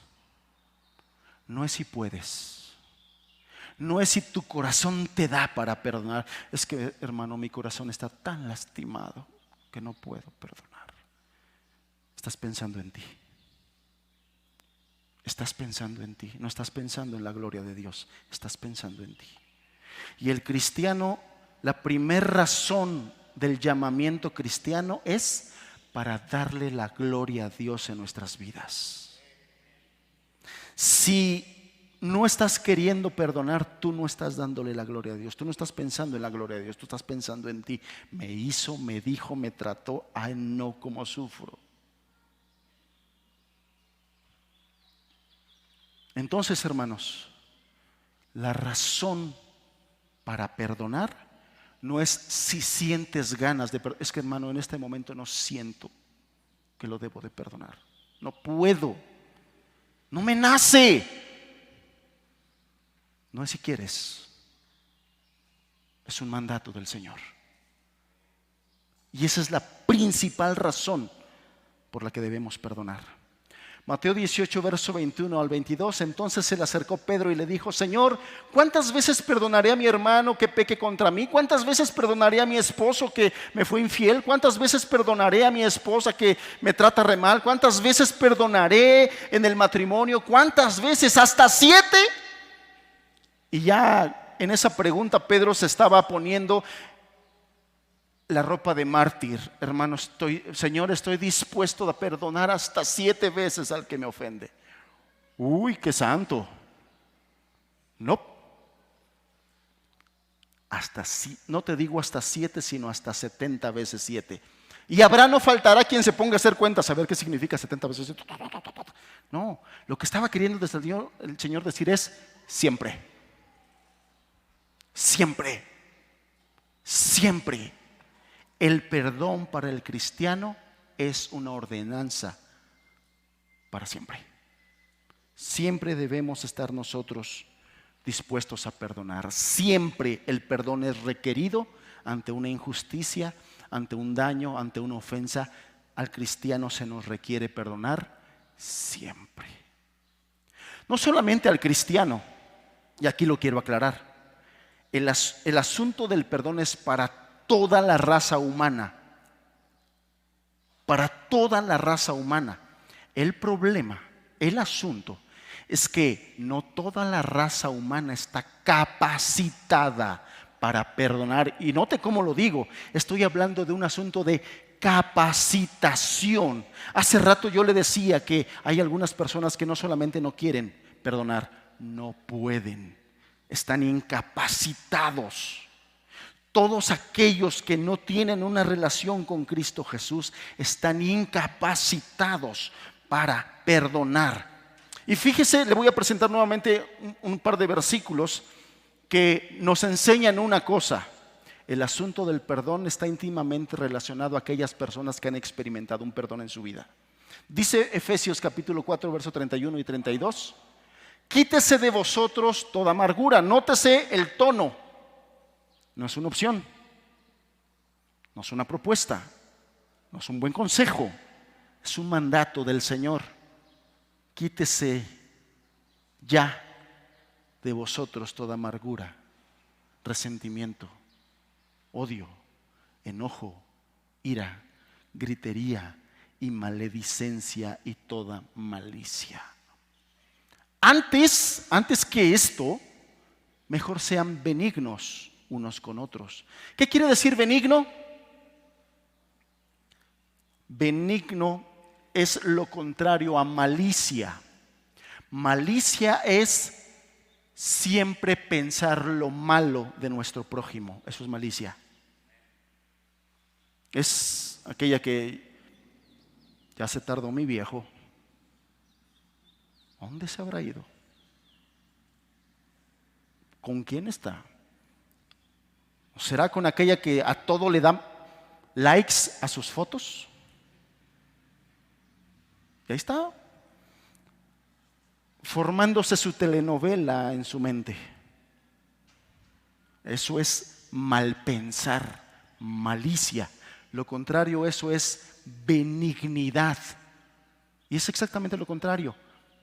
A: no es si puedes, no es si tu corazón te da para perdonar. Es que, hermano, mi corazón está tan lastimado que no puedo perdonar. Estás pensando en ti. Estás pensando en ti. No estás pensando en la gloria de Dios. Estás pensando en ti. Y el cristiano, la primera razón del llamamiento cristiano es para darle la gloria a Dios en nuestras vidas. Si no estás queriendo perdonar, tú no estás dándole la gloria a Dios. Tú no estás pensando en la gloria de Dios. Tú estás pensando en ti. Me hizo, me dijo, me trató. Ay, no, cómo sufro. Entonces, hermanos, la razón para perdonar no es si sientes ganas de perdonar. Es que, hermano, en este momento no siento que lo debo de perdonar. No puedo. No me nace. No es si quieres. Es un mandato del Señor. Y esa es la principal razón por la que debemos perdonar. Mateo 18, verso 21 al 22. Entonces se le acercó Pedro y le dijo: Señor, ¿cuántas veces perdonaré a mi hermano que peque contra mí? ¿Cuántas veces perdonaré a mi esposo que me fue infiel? ¿Cuántas veces perdonaré a mi esposa que me trata re mal? ¿Cuántas veces perdonaré en el matrimonio? ¿Cuántas veces? ¿Hasta 7? Y ya en esa pregunta Pedro se estaba poniendo la ropa de mártir. Hermano, Señor, estoy dispuesto a perdonar hasta 7 veces al que me ofende. Uy, qué santo. No. No te digo hasta 7, sino hasta 70 veces 7. Y habrá, no faltará quien se ponga a hacer cuentas, a ver qué significa 70 veces 7. No, lo que estaba queriendo el Señor decir es siempre. Siempre. Siempre. El perdón para el cristiano es una ordenanza para siempre. Siempre debemos estar nosotros dispuestos a perdonar. Siempre el perdón es requerido ante una injusticia, ante un daño, ante una ofensa. Al cristiano se nos requiere perdonar siempre. No solamente al cristiano, y aquí lo quiero aclarar. El asunto del perdón es para toda la raza humana. Para toda la raza humana. El problema, el asunto, es que no toda la raza humana está capacitada para perdonar. Y note cómo lo digo. Estoy hablando de un asunto de capacitación. Hace rato yo le decía que hay algunas personas que no solamente no quieren perdonar, no pueden. Están incapacitados. Todos aquellos que no tienen una relación con Cristo Jesús están incapacitados para perdonar. Y fíjese, le voy a presentar nuevamente un par de versículos que nos enseñan una cosa. El asunto del perdón está íntimamente relacionado a aquellas personas que han experimentado un perdón en su vida. Dice Efesios capítulo 4, verso 31 y 32. Quítese de vosotros toda amargura. Nótese el tono. No es una opción, no es una propuesta, no es un buen consejo, es un mandato del Señor. Quítese ya de vosotros toda amargura, resentimiento, odio, enojo, ira, gritería y maledicencia y toda malicia. Antes que esto, mejor sean benignos unos con otros. ¿Qué quiere decir benigno? Benigno es lo contrario a malicia. Malicia es siempre pensar lo malo de nuestro prójimo. Eso es malicia. Es aquella que ya se tardó mi viejo. ¿Dónde se habrá ido? ¿Con quién está? ¿Será con aquella que a todo le da likes a sus fotos? Y ahí está, formándose su telenovela en su mente. Eso es malpensar, malicia. Lo contrario, eso es benignidad. Y es exactamente lo contrario,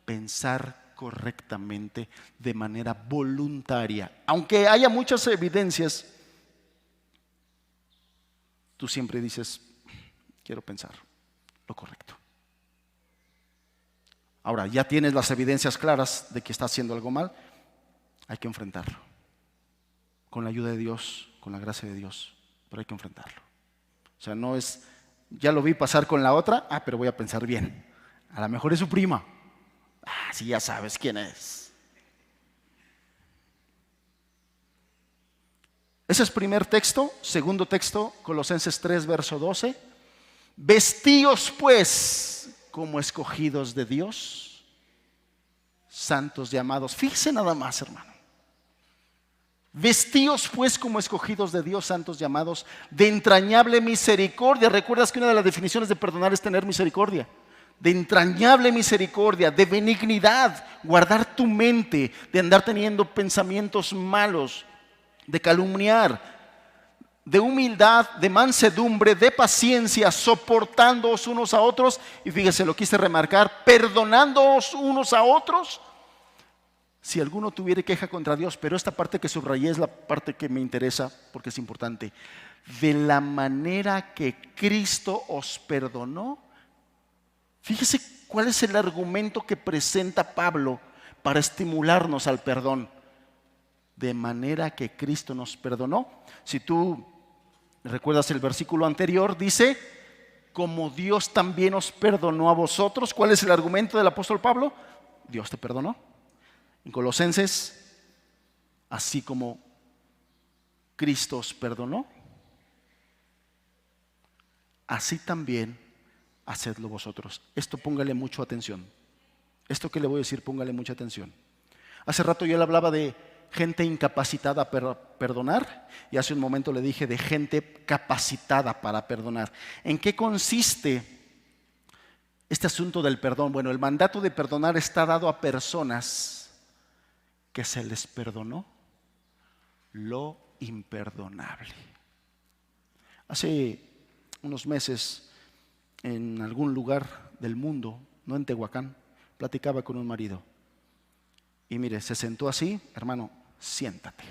A: pensar correctamente de manera voluntaria. Aunque haya muchas evidencias, tú siempre dices, quiero pensar lo correcto. Ahora, ya tienes las evidencias claras de que está haciendo algo mal, hay que enfrentarlo. Con la ayuda de Dios, con la gracia de Dios, pero hay que enfrentarlo. O sea, no es, ya lo vi pasar con la otra, pero voy a pensar bien. A lo mejor es su prima. Sí, ya sabes quién es. Ese es primer texto. Segundo texto, Colosenses 3, verso 12. Vestíos pues como escogidos de Dios, santos y amados. Fíjese nada más, hermano. Vestíos pues como escogidos de Dios, santos y amados, de entrañable misericordia. ¿Recuerdas que una de las definiciones de perdonar es tener misericordia? De entrañable misericordia, de benignidad, guardar tu mente, de andar teniendo pensamientos malos, de calumniar, de humildad, de mansedumbre, de paciencia, soportándoos unos a otros. Y fíjese, lo quise remarcar, perdonándoos unos a otros. Si alguno tuviere queja contra Dios, pero esta parte que subrayé es la parte que me interesa porque es importante. De la manera que Cristo os perdonó. Fíjese cuál es el argumento que presenta Pablo para estimularnos al perdón. De manera que Cristo nos perdonó. Si tú recuerdas el versículo anterior, dice, como Dios también os perdonó a vosotros. ¿Cuál es el argumento del apóstol Pablo? Dios te perdonó. En Colosenses, así como Cristo os perdonó, así también hacedlo vosotros. Esto póngale mucha atención. Esto que le voy a decir, póngale mucha atención. Hace rato yo le hablaba de gente incapacitada para perdonar y hace un momento le dije de gente capacitada para perdonar. ¿En qué consiste este asunto del perdón? Bueno, el mandato de perdonar está dado a personas que se les perdonó lo imperdonable. Hace unos meses, en algún lugar del mundo, no en Tehuacán, platicaba con un marido. Y mire, se sentó así, hermano, siéntate,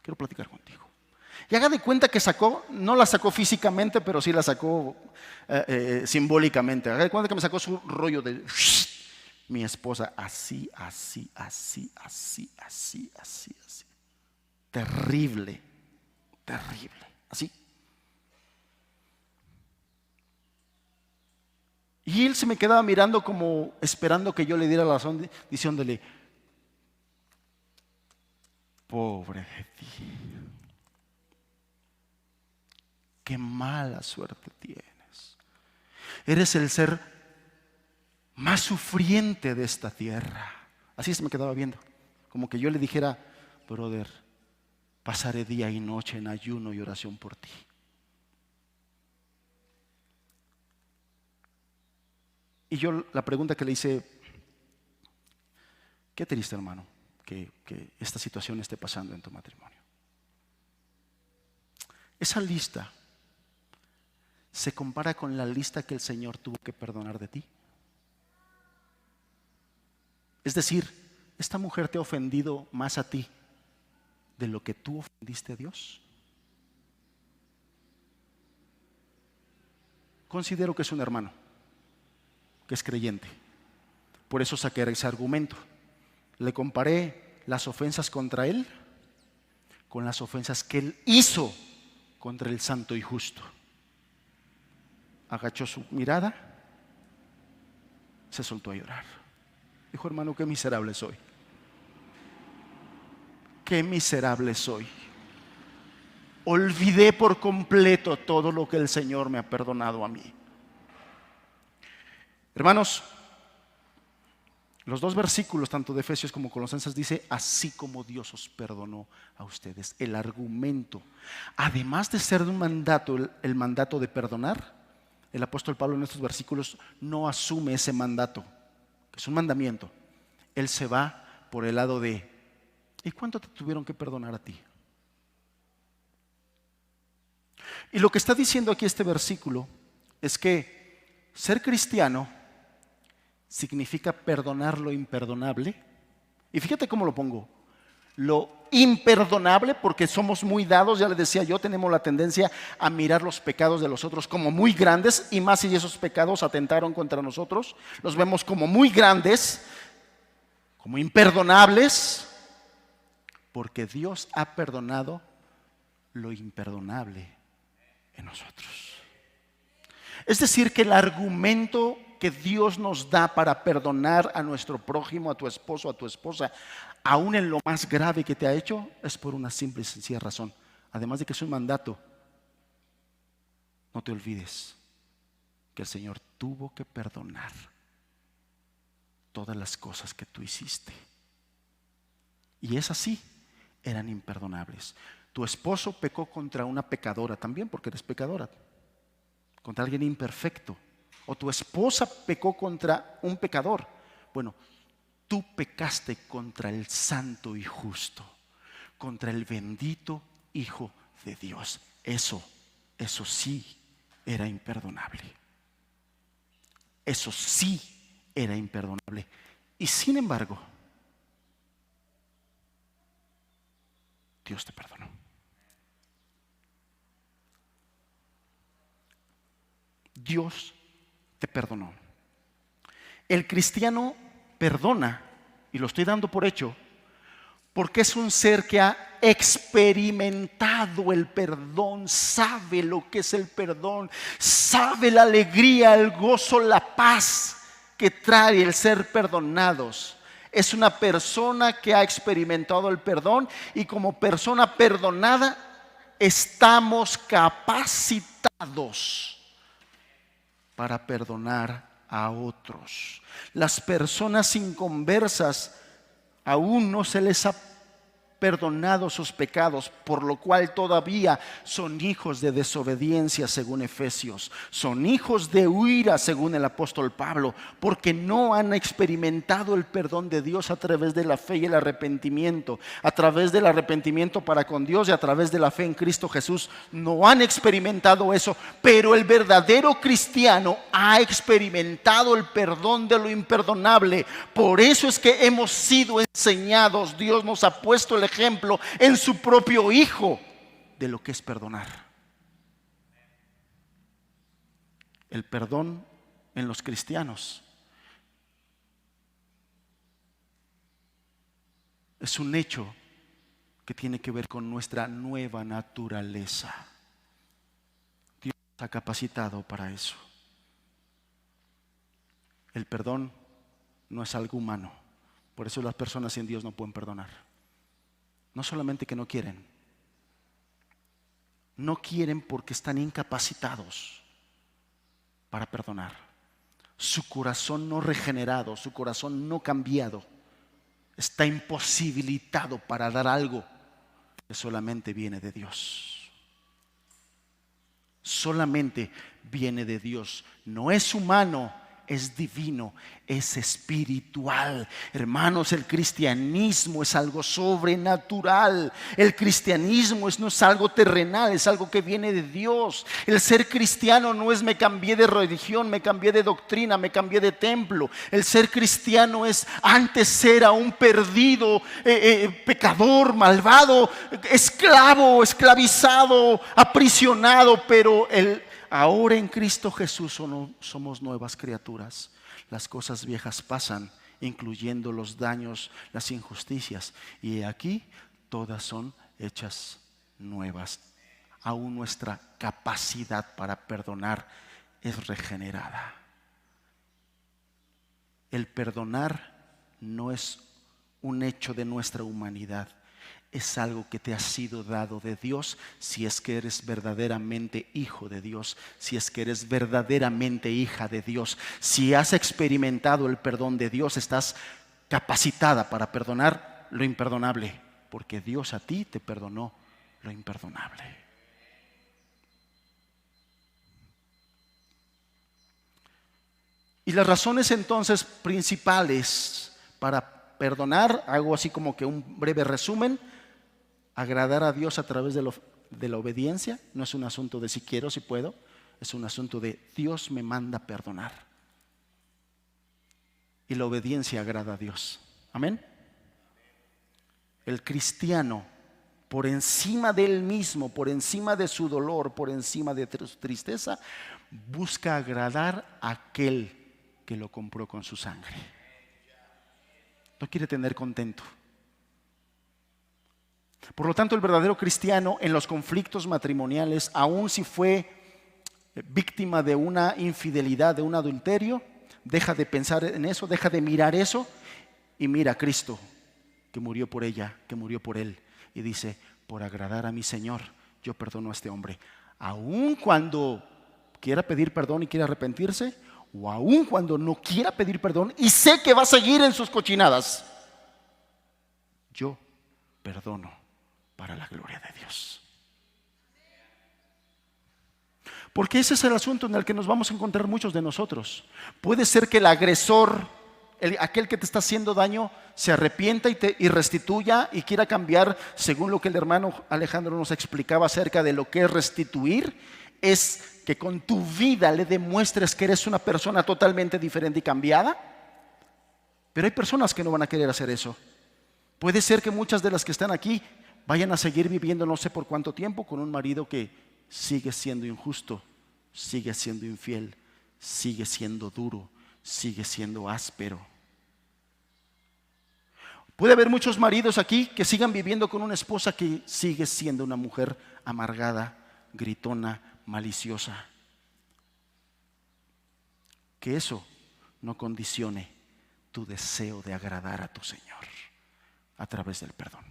A: quiero platicar contigo. Y haga de cuenta que sacó, no la sacó físicamente, pero sí la sacó simbólicamente. Haga de cuenta que me sacó su rollo de mi esposa, así. Terrible, así. Y él se me quedaba mirando como esperando que yo le diera la razón, diciéndole, pobre de ti, qué mala suerte tienes. Eres el ser más sufriente de esta tierra. Así se me quedaba viendo, como que yo le dijera, brother, pasaré día y noche en ayuno y oración por ti. Y yo la pregunta que le hice, qué triste, hermano, que esta situación esté pasando en tu matrimonio. Esa lista se compara con la lista que el Señor tuvo que perdonar de ti. Es decir, esta mujer te ha ofendido más a ti de lo que tú ofendiste a Dios. Considero que es un hermano, que es creyente. Por eso saqué ese argumento. Le comparé las ofensas contra él con las ofensas que él hizo contra el santo y justo. Agachó su mirada, se soltó a llorar. Dijo, hermano, qué miserable soy. Qué miserable soy. Olvidé por completo todo lo que el Señor me ha perdonado a mí. Hermanos, los dos versículos, tanto de Efesios como Colosenses, dice, así como Dios os perdonó a ustedes. El argumento, además de ser de un mandato, el mandato de perdonar, el apóstol Pablo en estos versículos no asume ese mandato, que es un mandamiento. Él se va por el lado de, ¿y cuánto te tuvieron que perdonar a ti? Y lo que está diciendo aquí este versículo es que ser cristiano significa perdonar lo imperdonable. Y fíjate cómo lo pongo. Lo imperdonable, porque somos muy dados, ya les decía yo, tenemos la tendencia a mirar los pecados de los otros como muy grandes, y más si esos pecados atentaron contra nosotros, los vemos como muy grandes, como imperdonables, porque Dios ha perdonado lo imperdonable en nosotros. Es decir, que el argumento que Dios nos da para perdonar a nuestro prójimo, a tu esposo, a tu esposa, aún en lo más grave que te ha hecho, es por una simple y sencilla razón. Además de que es un mandato, no te olvides que el Señor tuvo que perdonar todas las cosas que tú hiciste. Y esas sí eran imperdonables. Tu esposo pecó contra una pecadora también, porque eres pecadora, contra alguien imperfecto. O tu esposa pecó contra un pecador. Bueno, tú pecaste contra el santo y justo, contra el bendito Hijo de Dios. Eso sí era imperdonable. Eso sí era imperdonable. Y sin embargo, Dios te perdonó. Dios te perdonó. El cristiano perdona, y lo estoy dando por hecho, porque es un ser que ha experimentado el perdón, sabe lo que es el perdón, sabe la alegría, el gozo, la paz que trae el ser perdonados. Es una persona que ha experimentado el perdón, y como persona perdonada estamos capacitados para perdonar a otros. Las personas inconversas aún no se les ha perdonado sus pecados, por lo cual todavía son hijos de desobediencia según Efesios, son hijos de ira según el apóstol Pablo, porque no han experimentado el perdón de Dios a través de la fe y el arrepentimiento, a través del arrepentimiento para con Dios y a través de la fe en Cristo Jesús. No han experimentado eso, pero el verdadero cristiano ha experimentado el perdón de lo imperdonable. Por eso es que hemos sido enseñados, Dios nos ha puesto el ejemplo en su propio Hijo de lo que es perdonar. El perdón en los cristianos es un hecho que tiene que ver con nuestra nueva naturaleza. Dios nos ha capacitado para eso. El perdón no es algo humano. Por eso las personas sin Dios no pueden perdonar. No solamente que no quieren porque están incapacitados para perdonar. Su corazón no regenerado, su corazón no cambiado, está imposibilitado para dar algo que solamente viene de Dios. Solamente viene de Dios. No es humano, es divino, es espiritual. Hermanos, el cristianismo es algo sobrenatural. El cristianismo no es algo terrenal, es algo que viene de Dios. El ser cristiano no es me cambié de religión, me cambié de doctrina, me cambié de templo. El ser cristiano es antes era un perdido, pecador, malvado, esclavo, esclavizado, aprisionado, pero ahora en Cristo Jesús somos nuevas criaturas. Las cosas viejas pasan, incluyendo los daños, las injusticias, y aquí todas son hechas nuevas. Aún nuestra capacidad para perdonar es regenerada. El perdonar no es un hecho de nuestra humanidad, es algo que te ha sido dado de Dios si es que eres verdaderamente hijo de Dios, si es que eres verdaderamente hija de Dios. Si has experimentado el perdón de Dios, estás capacitada para perdonar lo imperdonable, porque Dios a ti te perdonó lo imperdonable. Y las razones entonces principales para perdonar, hago así como que un breve resumen. agradar a Dios a través de la obediencia no es un asunto de si quiero, si puedo, es un asunto de Dios me manda a perdonar. Y la obediencia agrada a Dios. Amén. El cristiano, por encima de él mismo, por encima de su dolor, por encima de su tristeza, busca agradar a aquel que lo compró con su sangre. No quiere tener contento. Por lo tanto, el verdadero cristiano en los conflictos matrimoniales, aun si fue víctima de una infidelidad, de un adulterio, deja de pensar en eso, deja de mirar eso y mira a Cristo, que murió por ella, que murió por él, y dice: por agradar a mi Señor, yo perdono a este hombre, aun cuando quiera pedir perdón y quiera arrepentirse, o aun cuando no quiera pedir perdón y sé que va a seguir en sus cochinadas. Yo perdono para la gloria de Dios. Porque ese es el asunto en el que nos vamos a encontrar muchos de nosotros. Puede ser que el agresor, aquel que te está haciendo daño, se arrepienta y restituya y quiera cambiar, según lo que el hermano Alejandro nos explicaba acerca de lo que es restituir, es que con tu vida le demuestres que eres una persona totalmente diferente y cambiada. Pero hay personas que no van a querer hacer eso. Puede ser que muchas de las que están aquí vayan a seguir viviendo no sé por cuánto tiempo con un marido que sigue siendo injusto, sigue siendo infiel, sigue siendo duro, sigue siendo áspero. Puede haber muchos maridos aquí que sigan viviendo con una esposa que sigue siendo una mujer amargada, gritona, maliciosa. Que eso no condicione tu deseo de agradar a tu Señor a través del perdón.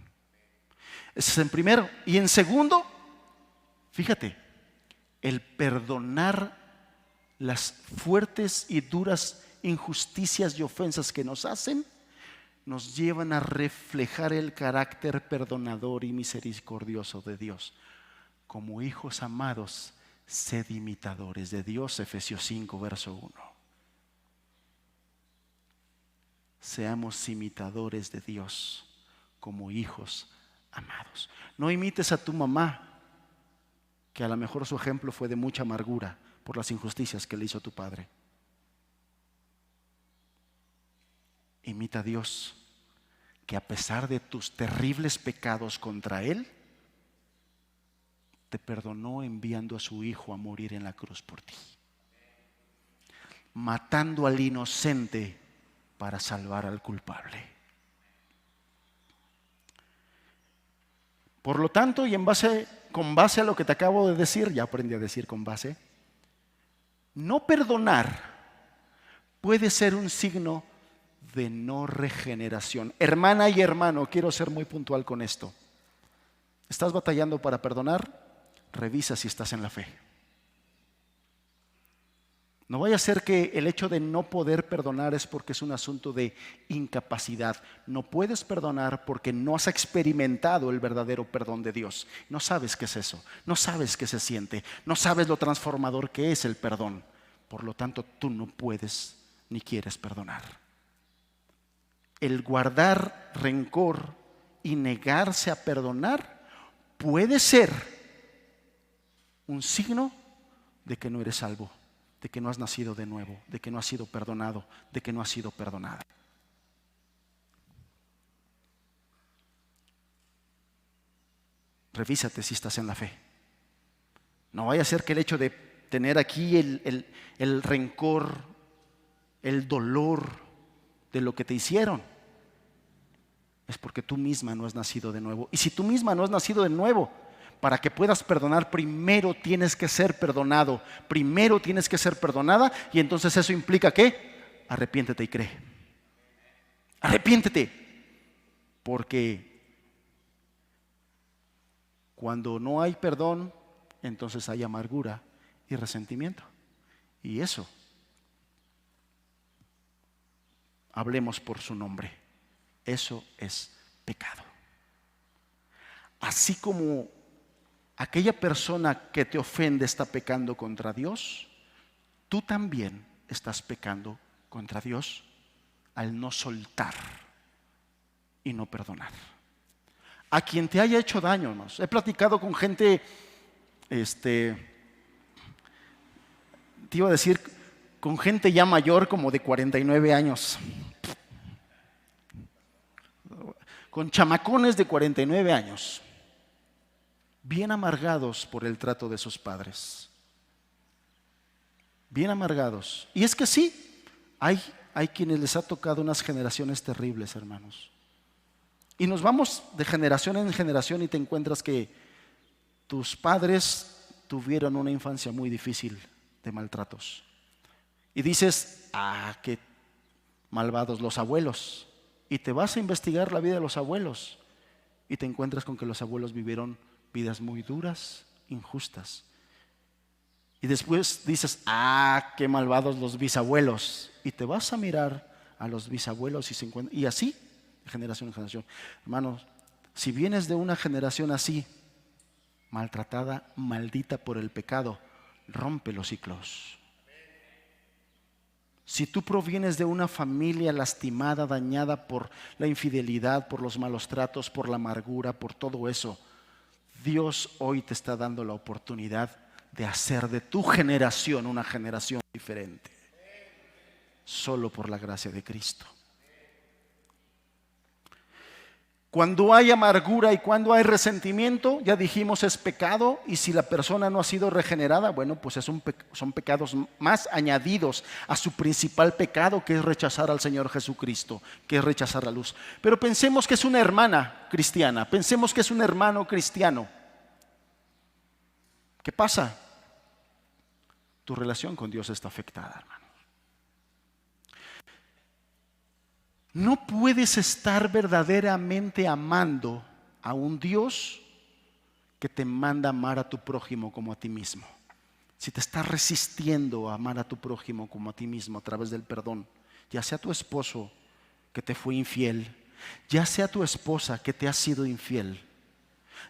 A: Ese es en primero. Y en segundo, fíjate, el perdonar las fuertes y duras injusticias y ofensas que nos hacen, nos llevan a reflejar el carácter perdonador y misericordioso de Dios. Como hijos amados, sed imitadores de Dios, Efesios 5, verso 1. Seamos imitadores de Dios como hijos amados. No imites a tu mamá, que a lo mejor su ejemplo fue de mucha amargura por las injusticias que le hizo tu padre. Imita a Dios, que a pesar de tus terribles pecados contra Él, te perdonó enviando a su Hijo a morir en la cruz por ti, matando al inocente para salvar al culpable. Por lo tanto, y con base a lo que te acabo de decir, ya aprendí a decir con base, no perdonar puede ser un signo de no regeneración. Hermana y hermano, quiero ser muy puntual con esto. ¿Estás batallando para perdonar? Revisa si estás en la fe. No vaya a ser que el hecho de no poder perdonar es porque es un asunto de incapacidad. No puedes perdonar porque no has experimentado el verdadero perdón de Dios. No sabes qué es eso, no sabes qué se siente, no sabes lo transformador que es el perdón. Por lo tanto, tú no puedes ni quieres perdonar. El guardar rencor y negarse a perdonar puede ser un signo de que no eres salvo, de que no has nacido de nuevo, de que no has sido perdonado, de que no has sido perdonada. Revísate si estás en la fe. No vaya a ser que el hecho de tener aquí el rencor, el dolor de lo que te hicieron, es porque tú misma no has nacido de nuevo. Y si tú misma no has nacido de nuevo, para que puedas perdonar, primero tienes que ser perdonado, primero tienes que ser perdonada, y entonces eso implica que arrepiéntete y cree. Arrepiéntete, porque cuando no hay perdón, entonces hay amargura y resentimiento. Y eso, hablemos por su nombre, eso es pecado. Así como aquella persona que te ofende está pecando contra Dios, tú también estás pecando contra Dios al no soltar y no perdonar. a quien te haya hecho daño, hermanos. He platicado con gente, te iba a decir, con gente ya mayor, como de 49 años, con chamacones de 49 años, bien amargados por el trato de sus padres, bien amargados. Y es que sí, hay quienes les ha tocado unas generaciones terribles, hermanos. Y nos vamos de generación en generación y te encuentras que tus padres tuvieron una infancia muy difícil de maltratos. Y dices, qué malvados los abuelos. Y te vas a investigar la vida de los abuelos y te encuentras con que los abuelos vivieron vidas muy duras, injustas. Y después dices, qué malvados los bisabuelos. Y te vas a mirar a los bisabuelos y así, de generación en generación. Hermanos, si vienes de una generación así, maltratada, maldita por el pecado, rompe los ciclos. Si tú provienes de una familia lastimada, dañada por la infidelidad, por los malos tratos, por la amargura, por todo eso, Dios hoy te está dando la oportunidad de hacer de tu generación una generación diferente, solo por la gracia de Cristo. Cuando hay amargura y cuando hay resentimiento, ya dijimos, es pecado, y si la persona no ha sido regenerada, bueno, pues son pecados más añadidos a su principal pecado, que es rechazar al Señor Jesucristo, que es rechazar la luz. Pero pensemos que es una hermana cristiana, pensemos que es un hermano cristiano. ¿Qué pasa? Tu relación con Dios está afectada, hermano. No puedes estar verdaderamente amando a un Dios que te manda amar a tu prójimo como a ti mismo. Si te estás resistiendo a amar a tu prójimo como a ti mismo a través del perdón, ya sea tu esposo que te fue infiel, ya sea tu esposa que te ha sido infiel,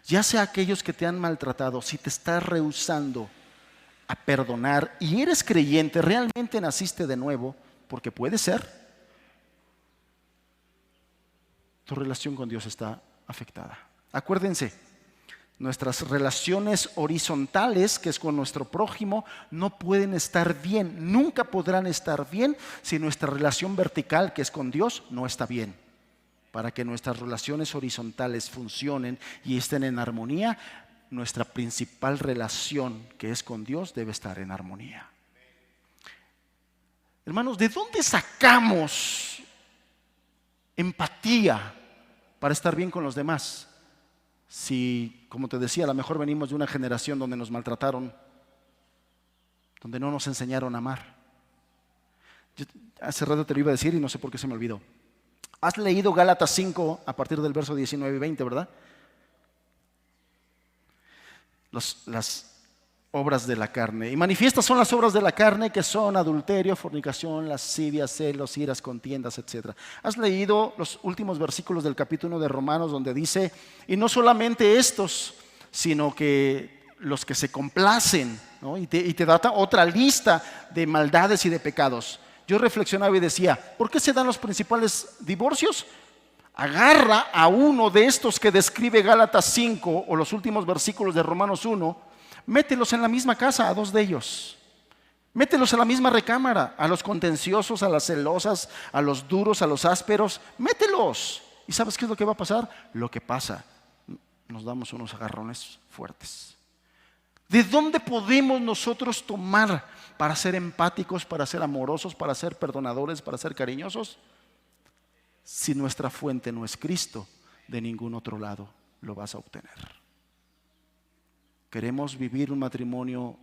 A: ya sea aquellos que te han maltratado, si te estás rehusando a perdonar y eres creyente, realmente naciste de nuevo, porque puede ser, tu relación con Dios está afectada. Acuérdense, nuestras relaciones horizontales, que es con nuestro prójimo, no pueden estar bien, nunca podrán estar bien si nuestra relación vertical, que es con Dios, no está bien. Para que nuestras relaciones horizontales funcionen y estén en armonía, nuestra principal relación, que es con Dios, debe estar en armonía. Hermanos, ¿de dónde sacamos empatía para estar bien con los demás? Si, como te decía, a lo mejor venimos de una generación donde nos maltrataron, donde no nos enseñaron a amar. Hace rato te lo iba a decir y no sé por qué se me olvidó. Has leído Gálatas 5 a partir del verso 19 y 20, ¿verdad? Las obras de la carne. Y manifiestas son las obras de la carne, que son adulterio, fornicación, lascivia, celos, iras, contiendas, etc. Has leído los últimos versículos del capítulo de Romanos, donde dice, y no solamente estos, sino que los que se complacen, ¿no? y te da otra lista de maldades y de pecados. Yo reflexionaba y decía, ¿por qué se dan los principales divorcios? Agarra a uno de estos que describe Gálatas 5 o los últimos versículos de Romanos 1, mételos en la misma casa a dos de ellos. Mételos en la misma recámara, a los contenciosos, a las celosas, a los duros, a los ásperos. Mételos. ¿Y sabes qué es lo que va a pasar? Lo que pasa, nos damos unos agarrones fuertes. ¿De dónde podemos nosotros tomar para ser empáticos, para ser amorosos, para ser perdonadores, para ser cariñosos? Si nuestra fuente no es Cristo, de ningún otro lado lo vas a obtener. ¿Queremos vivir un matrimonio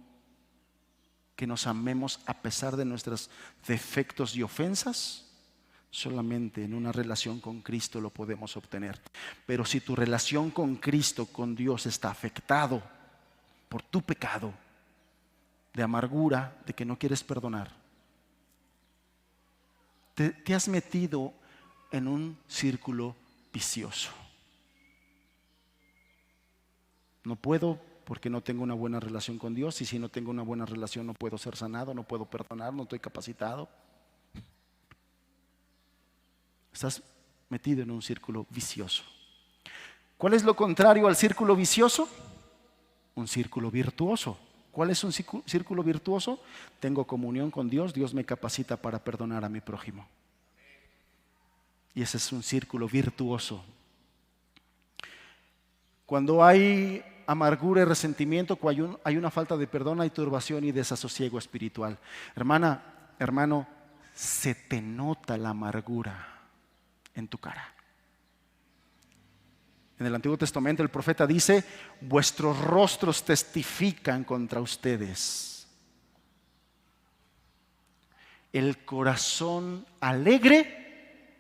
A: que nos amemos a pesar de nuestros defectos y ofensas? Solamente en una relación con Cristo lo podemos obtener. Pero si tu relación con Cristo, con Dios, está afectado por tu pecado de amargura, de que no quieres perdonar, te has metido en un círculo vicioso. No puedo porque no tengo una buena relación con Dios, y si no tengo una buena relación no puedo ser sanado, no puedo perdonar, no estoy capacitado. Estás metido en un círculo vicioso. ¿Cuál es lo contrario al círculo vicioso? Un círculo virtuoso. ¿Cuál es un círculo virtuoso? Tengo comunión con Dios, Dios me capacita para perdonar a mi prójimo. Y ese es un círculo virtuoso. Cuando hay amargura y resentimiento, cuando hay una falta de perdón, hay turbación y desasosiego espiritual. Hermana, hermano, se te nota la amargura en tu cara. En el Antiguo Testamento el profeta dice: vuestros rostros testifican contra ustedes. El corazón alegre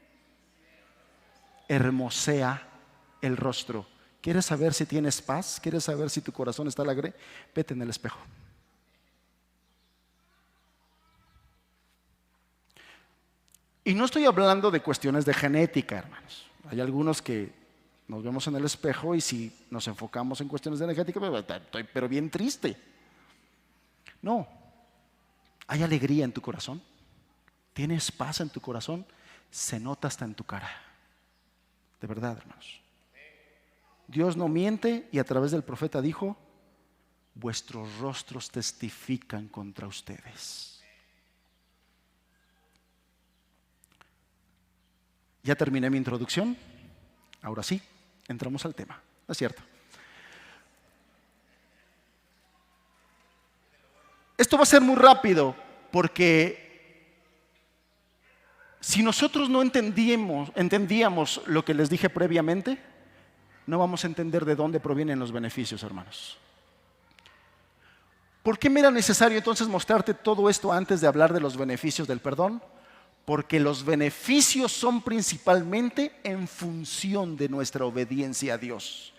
A: hermosea el rostro. ¿Quieres saber si tienes paz? ¿Quieres saber si tu corazón está alegre? Vete en el espejo. Y no estoy hablando de cuestiones de genética, hermanos. Hay algunos que nos vemos en el espejo y si nos enfocamos en cuestiones de genética, estoy pero bien triste. No, hay alegría en tu corazón. Tienes paz en tu corazón. Se nota hasta en tu cara. De verdad, hermanos. Dios no miente y a través del profeta dijo: vuestros rostros testifican contra ustedes. Ya terminé mi introducción. Ahora sí, entramos al tema. ¿No es cierto? Esto va a ser muy rápido porque si nosotros no entendíamos lo que les dije previamente, no vamos a entender de dónde provienen los beneficios, hermanos. ¿Por qué me era necesario entonces mostrarte todo esto antes de hablar de los beneficios del perdón? Porque los beneficios son principalmente en función de nuestra obediencia a Dios.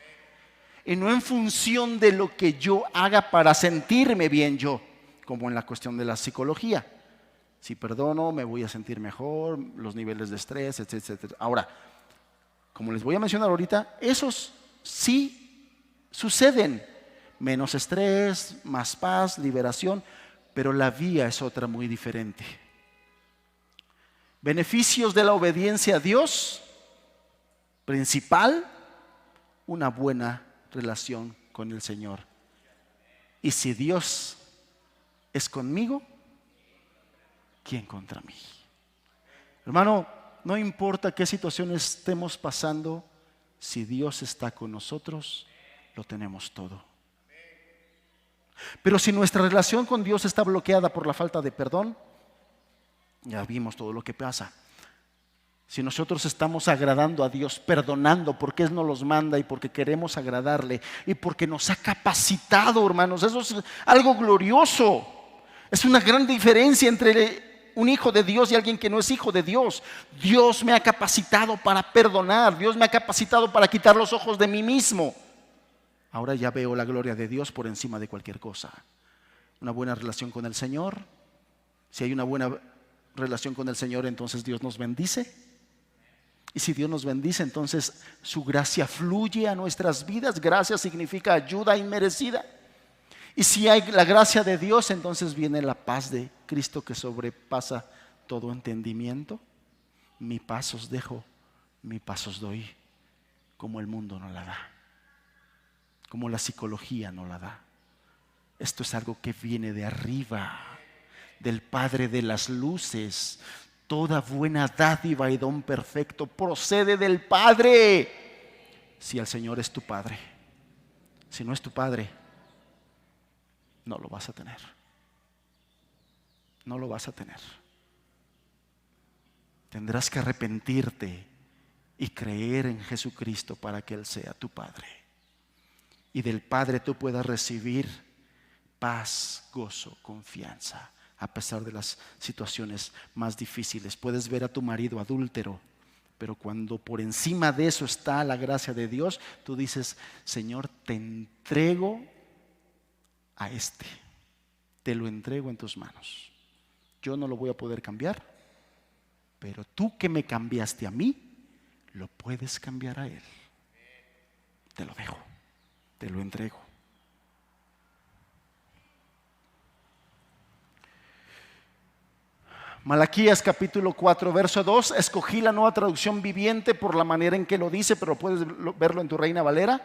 A: Y no en función de lo que yo haga para sentirme bien yo, como en la cuestión de la psicología. Si perdono, me voy a sentir mejor, los niveles de estrés, etcétera. Ahora, como les voy a mencionar ahorita, esos sí suceden. Menos estrés, más paz, liberación, pero la vía es otra muy diferente. Beneficios de la obediencia a Dios: principal, una buena relación con el Señor. Y si Dios es conmigo, ¿quién contra mí? Hermano, no importa qué situaciones estemos pasando, si Dios está con nosotros, lo tenemos todo. Pero si nuestra relación con Dios está bloqueada por la falta de perdón, ya vimos todo lo que pasa. Si nosotros estamos agradando a Dios, perdonando porque Él nos los manda y porque queremos agradarle y porque nos ha capacitado, hermanos, eso es algo glorioso. Es una gran diferencia entre un hijo de Dios y alguien que no es hijo de Dios. Dios me ha capacitado para perdonar. Dios me ha capacitado para quitar los ojos de mí mismo. Ahora ya veo la gloria de Dios por encima de cualquier cosa. Una buena relación con el Señor. Si hay una buena relación con el Señor, entonces Dios nos bendice. Y si Dios nos bendice, entonces su gracia fluye a nuestras vidas. Gracia significa ayuda inmerecida. Y si hay la gracia de Dios, entonces viene la paz de Cristo que sobrepasa todo entendimiento. Mi paz os dejo, mi paz os doy, como el mundo no la da, como la psicología no la da. Esto es algo que viene de arriba, del Padre de las luces. Toda buena dádiva y don perfecto procede del Padre. Si el Señor es tu Padre, si no es tu Padre, no lo vas a tener. No lo vas a tener. Tendrás que arrepentirte y creer en Jesucristo para que Él sea tu Padre. Y del Padre tú puedas recibir paz, gozo, confianza, a pesar de las situaciones más difíciles. Puedes ver a tu marido adúltero, pero cuando por encima de eso está la gracia de Dios, tú dices: Señor, te entrego a este, te lo entrego en tus manos. Yo no lo voy a poder cambiar, pero tú que me cambiaste a mí, lo puedes cambiar a él. Te lo dejo, te lo entrego. Malaquías capítulo 4, verso 2. Escogí la Nueva Traducción Viviente por la manera en que lo dice, pero puedes verlo en tu Reina Valera.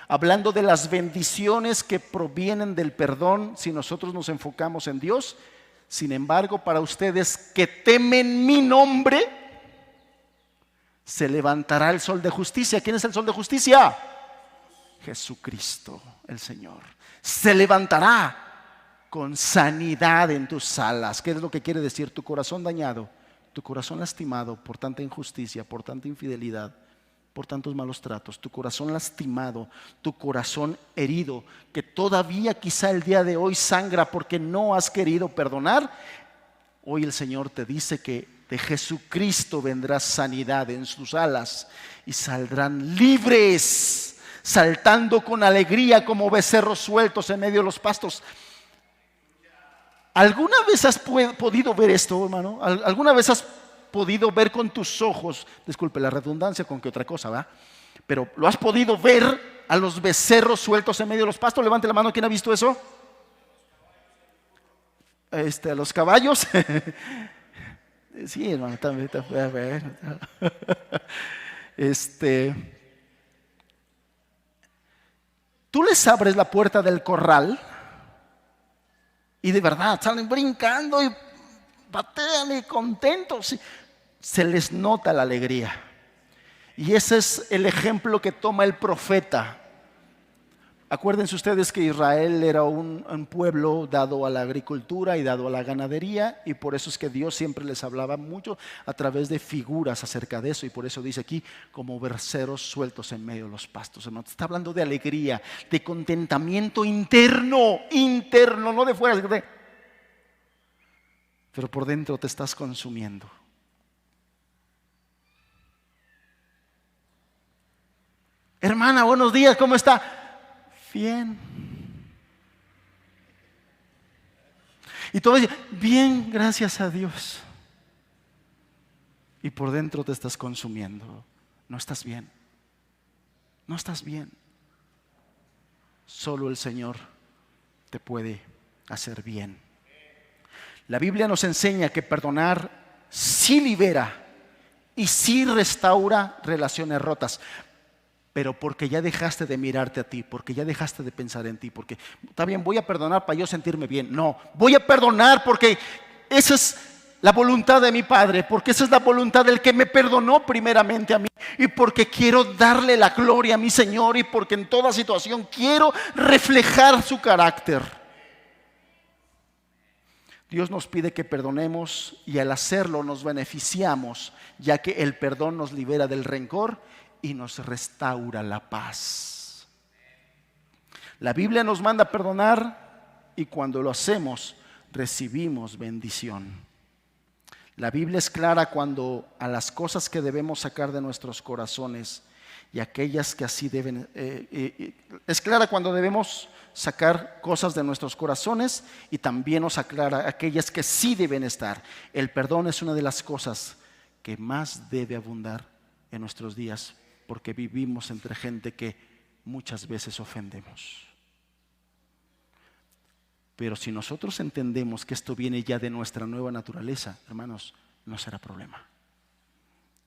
A: Hablando de las bendiciones que provienen del perdón si nosotros nos enfocamos en Dios. Sin embargo, para ustedes que temen mi nombre, se levantará el sol de justicia. ¿Quién es el sol de justicia? Jesucristo, el Señor. Se levantará con sanidad en tus alas. ¿Qué es lo que quiere decir? Tu corazón dañado, tu corazón lastimado por tanta injusticia, por tanta infidelidad, por tantos malos tratos, tu corazón lastimado, tu corazón herido, que todavía quizá el día de hoy sangra porque no has querido perdonar. Hoy el Señor te dice que de Jesucristo vendrá sanidad en sus alas y saldrán libres, saltando con alegría como becerros sueltos en medio de los pastos. ¿Alguna vez has podido ver esto, hermano? ¿Alguna vez has podido ver con tus ojos, disculpe la redundancia, con qué otra cosa, ¿va? Pero lo has podido ver a los becerros sueltos en medio de los pastos? Levante la mano, ¿quién ha visto eso? A los caballos. Sí, hermano, también te fue a ver. Tú les abres la puerta del corral y de verdad salen brincando y patean y contentos. Se les nota la alegría. Y ese es el ejemplo que toma el profeta. Acuérdense ustedes que Israel era un pueblo dado a la agricultura y dado a la ganadería, y por eso es que Dios siempre les hablaba mucho a través de figuras acerca de eso, y por eso dice aquí como becerros sueltos en medio de los pastos. Hermano, está hablando de alegría, de contentamiento interno, no de fuera, pero por dentro te estás consumiendo. Hermana, buenos días, ¿cómo está? Bien. Y todo dice, bien, gracias a Dios. Y por dentro te estás consumiendo. No estás bien. No estás bien. Solo el Señor te puede hacer bien. La Biblia nos enseña que perdonar sí libera y sí restaura relaciones rotas. Pero porque ya dejaste de mirarte a ti, porque ya dejaste de pensar en ti, porque está bien, voy a perdonar para yo sentirme bien. No, voy a perdonar porque esa es la voluntad de mi Padre, porque esa es la voluntad del que me perdonó primeramente a mí, y porque quiero darle la gloria a mi Señor, y porque en toda situación quiero reflejar su carácter. Dios nos pide que perdonemos y al hacerlo nos beneficiamos, ya que el perdón nos libera del rencor y nos restaura la paz. La Biblia nos manda a perdonar y cuando lo hacemos recibimos bendición. La Biblia es clara cuando a las cosas que debemos sacar de nuestros corazones y aquellas que así deben, es clara cuando debemos sacar cosas de nuestros corazones y también nos aclara aquellas que sí deben estar. El perdón es una de las cosas que más debe abundar en nuestros días, porque vivimos entre gente que muchas veces ofendemos. Pero si nosotros entendemos que esto viene ya de nuestra nueva naturaleza, hermanos, no será problema.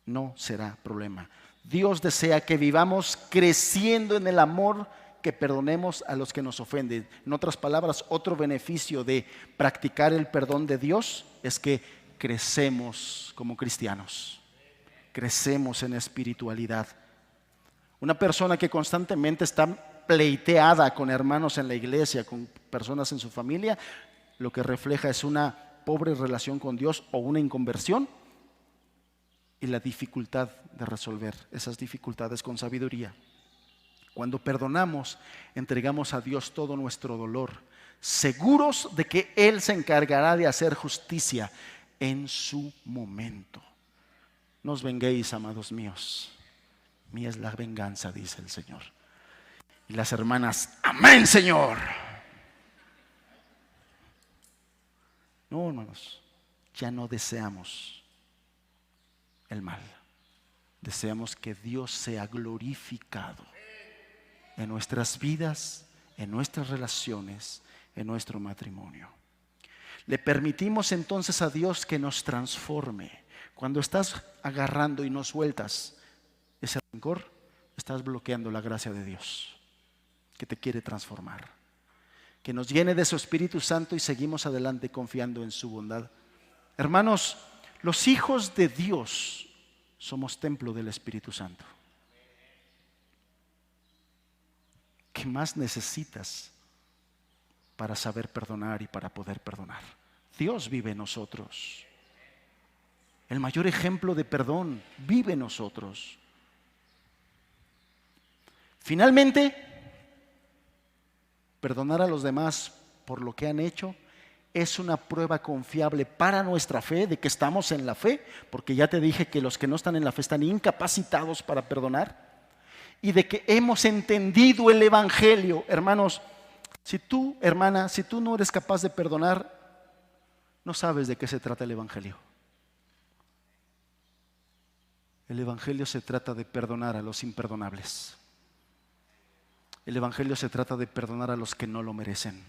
A: No será problema. Dios desea que vivamos creciendo en el amor, que perdonemos a los que nos ofenden. En otras palabras, otro beneficio de practicar el perdón de Dios es que crecemos como cristianos. Crecemos en espiritualidad. Una persona que constantemente está pleiteada con hermanos en la iglesia, con personas en su familia, lo que refleja es una pobre relación con Dios o una inconversión y la dificultad de resolver esas dificultades con sabiduría. Cuando perdonamos, entregamos a Dios todo nuestro dolor, seguros de que Él se encargará de hacer justicia en su momento. No os venguéis, amados míos. Mía es la venganza, dice el Señor. Y las hermanas, amén, Señor. No, hermanos, ya no deseamos el mal. Deseamos que Dios sea glorificado en nuestras vidas, en nuestras relaciones, en nuestro matrimonio. Le permitimos entonces a Dios que nos transforme. Cuando estás agarrando y no sueltas ese rencor, estás bloqueando la gracia de Dios, que te quiere transformar. Que nos llene de su Espíritu Santo y seguimos adelante confiando en su bondad. Hermanos, los hijos de Dios somos templo del Espíritu Santo. ¿Qué más necesitas para saber perdonar y para poder perdonar? Dios vive en nosotros. El mayor ejemplo de perdón vive en nosotros. Finalmente, perdonar a los demás por lo que han hecho es una prueba confiable para nuestra fe, de que estamos en la fe, porque ya te dije que los que no están en la fe están incapacitados para perdonar, y de que hemos entendido el Evangelio. Hermanos, si tú, hermana, si tú no eres capaz de perdonar, no sabes de qué se trata el Evangelio. El Evangelio se trata de perdonar a los imperdonables. El Evangelio se trata de perdonar a los que no lo merecen.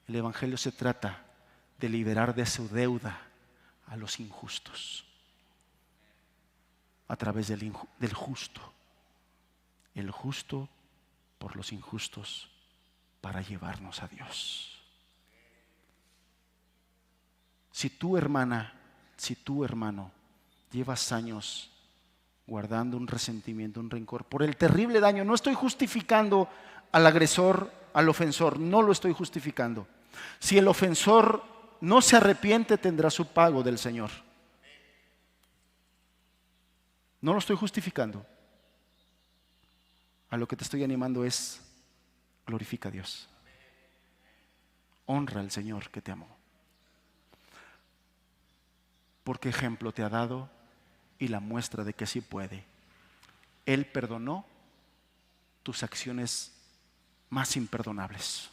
A: El Evangelio se trata de liberar de su deuda a los injustos a través del justo. El justo por los injustos para llevarnos a Dios. Si tú, hermana, si tú, hermano, llevas años guardando un resentimiento, un rencor por el terrible daño, no estoy justificando al agresor, al ofensor, no lo estoy justificando. Si el ofensor no se arrepiente, tendrá su pago del Señor. No lo estoy justificando. A lo que te estoy animando es: glorifica a Dios. Honra al Señor que te amó. Porque ejemplo te ha dado y la muestra de que sí puede. Él perdonó tus acciones más imperdonables.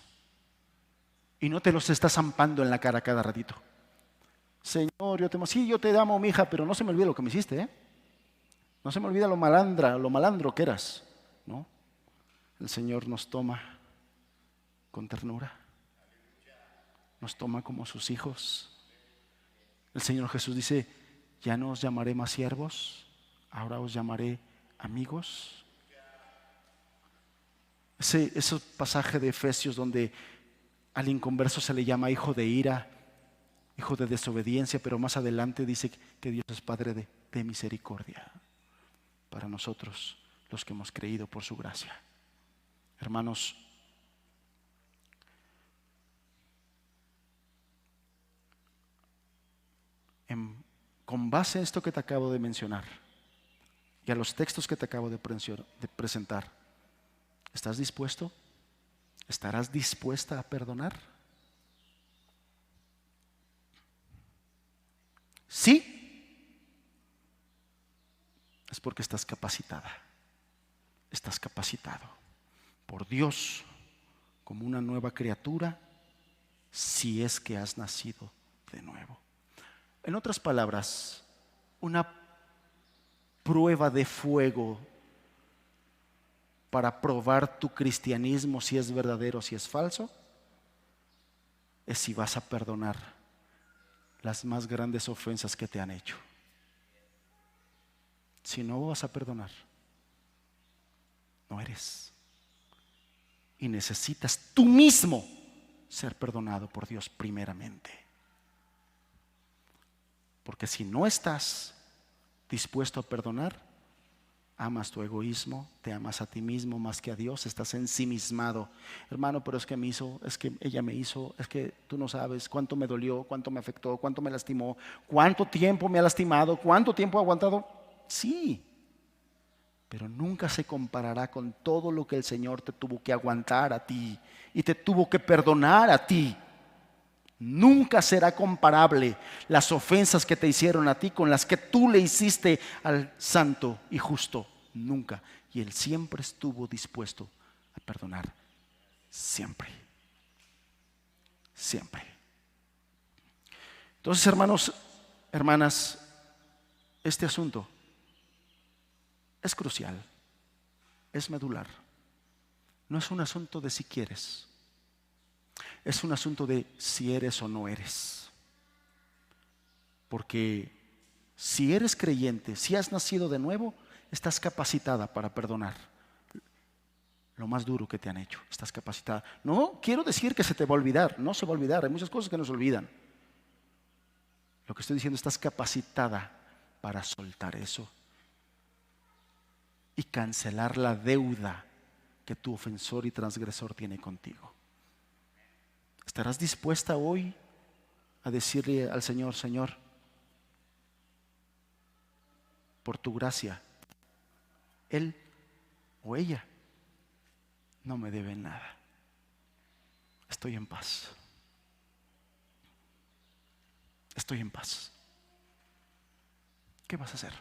A: Y no te los está zampando en la cara cada ratito. Señor, yo te amo. Sí, yo te amo, mi hija, pero no se me olvida lo que me hiciste, ¿eh? No se me olvida lo malandro que eras, ¿no? El Señor nos toma con ternura. Nos toma como sus hijos. El Señor Jesús dice: ya no os llamaré más siervos, ahora os llamaré amigos. Ese pasaje de Efesios donde al inconverso se le llama hijo de ira, hijo de desobediencia, pero más adelante dice que Dios es Padre de misericordia para nosotros, los que hemos creído por su gracia. Hermanos, con base a esto que te acabo de mencionar y a los textos que te acabo de presentar, ¿estás dispuesto? ¿Estarás dispuesta a perdonar? Sí, es porque estás capacitada, estás capacitado por Dios como una nueva criatura, si es que has nacido de nuevo. En otras palabras, una prueba de fuego para probar tu cristianismo, si es verdadero o si es falso, es si vas a perdonar las más grandes ofensas que te han hecho. Si no vas a perdonar, no eres. Y necesitas tú mismo ser perdonado por Dios primeramente. Porque si no estás dispuesto a perdonar, amas tu egoísmo, te amas a ti mismo más que a Dios, estás ensimismado. Hermano, pero es que me hizo, es que ella me hizo, es que tú no sabes cuánto me dolió, cuánto me afectó, cuánto me lastimó, cuánto tiempo me ha lastimado, cuánto tiempo ha aguantado. Sí, pero nunca se comparará con todo lo que el Señor te tuvo que aguantar a ti y te tuvo que perdonar a ti. Nunca será comparable las ofensas que te hicieron a ti con las que tú le hiciste al santo y justo. Nunca. Y Él siempre estuvo dispuesto a perdonar. Siempre. Siempre. Entonces, hermanos, hermanas, este asunto es crucial, es medular. No es un asunto de si quieres. es un asunto de si eres o no eres. Porque si eres creyente, si has nacido de nuevo, estás capacitada para perdonar lo más duro que te han hecho. Estás capacitada. No quiero decir que se te va a olvidar, no se va a olvidar, hay muchas cosas que nos olvidan. Lo que estoy diciendo, estás capacitada para soltar eso y cancelar la deuda que tu ofensor y transgresor tiene contigo. ¿Estarás dispuesta hoy a decirle al Señor: Señor, por tu gracia, él o ella no me debe nada, estoy en paz, estoy en paz? ¿Qué vas a hacer?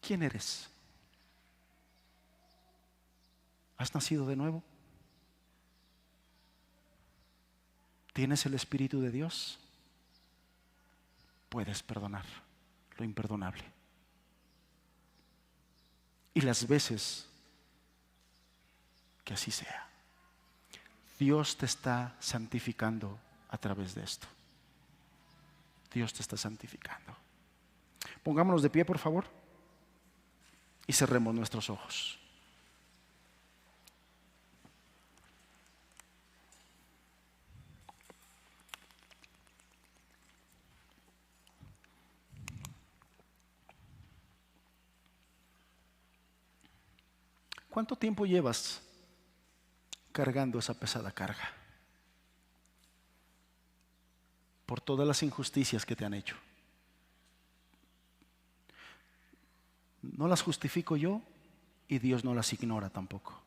A: ¿Quién eres? ¿Has nacido de nuevo? ¿Tienes el Espíritu de Dios? Puedes perdonar lo imperdonable. Y las veces que así sea, Dios te está santificando a través de esto. Dios te está santificando. Pongámonos de pie, por favor, y cerremos nuestros ojos. ¿Cuánto tiempo llevas cargando esa pesada carga? Por todas las injusticias que te han hecho. No las justifico yo y Dios no las ignora tampoco.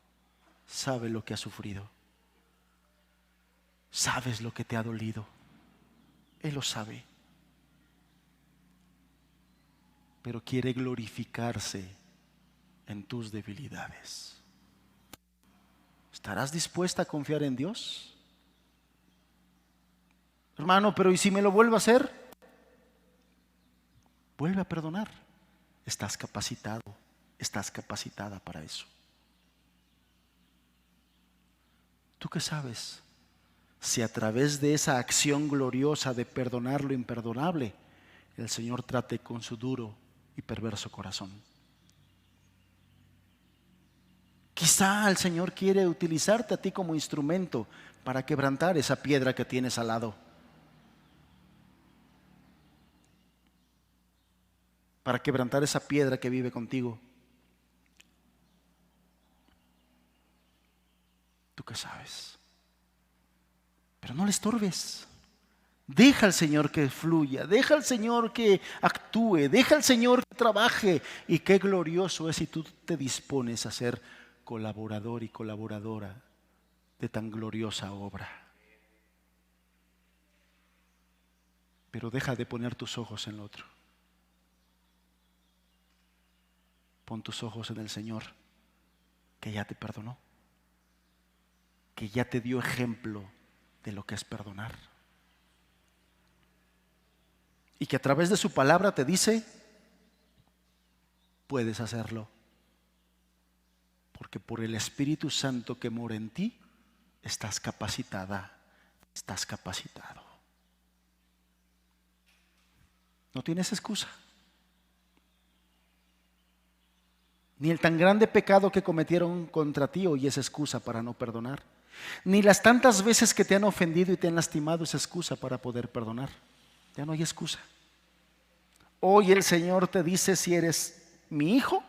A: Sabe lo que has sufrido. Sabes lo que te ha dolido. Él lo sabe. Pero quiere glorificarse en tus debilidades. ¿Estarás dispuesta a confiar en Dios? Hermano, pero ¿y si me lo vuelvo a hacer? Vuelve a perdonar. Estás capacitado, estás capacitada para eso. ¿Tú qué sabes? Si a través de esa acción gloriosa de perdonar lo imperdonable, el Señor trate con su duro y perverso corazón. Quizá el Señor quiere utilizarte a ti como instrumento para quebrantar esa piedra que tienes al lado. Para quebrantar esa piedra que vive contigo. ¿Tú qué sabes? Pero no le estorbes. Deja al Señor que fluya, deja al Señor que actúe, deja al Señor que trabaje. Y qué glorioso es si tú te dispones a ser colaborador y colaboradora de tan gloriosa obra. Pero deja de poner tus ojos en lo otro. Pon tus ojos en el Señor, que ya te perdonó, que ya te dio ejemplo de lo que es perdonar. Y que a través de su palabra te dice: puedes hacerlo. Porque por el Espíritu Santo que mora en ti, estás capacitada, estás capacitado. No tienes excusa. Ni el tan grande pecado que cometieron contra ti hoy es excusa para no perdonar. Ni las tantas veces que te han ofendido y te han lastimado es excusa para poder perdonar. Ya no hay excusa. Hoy el Señor te dice: si eres mi hijo,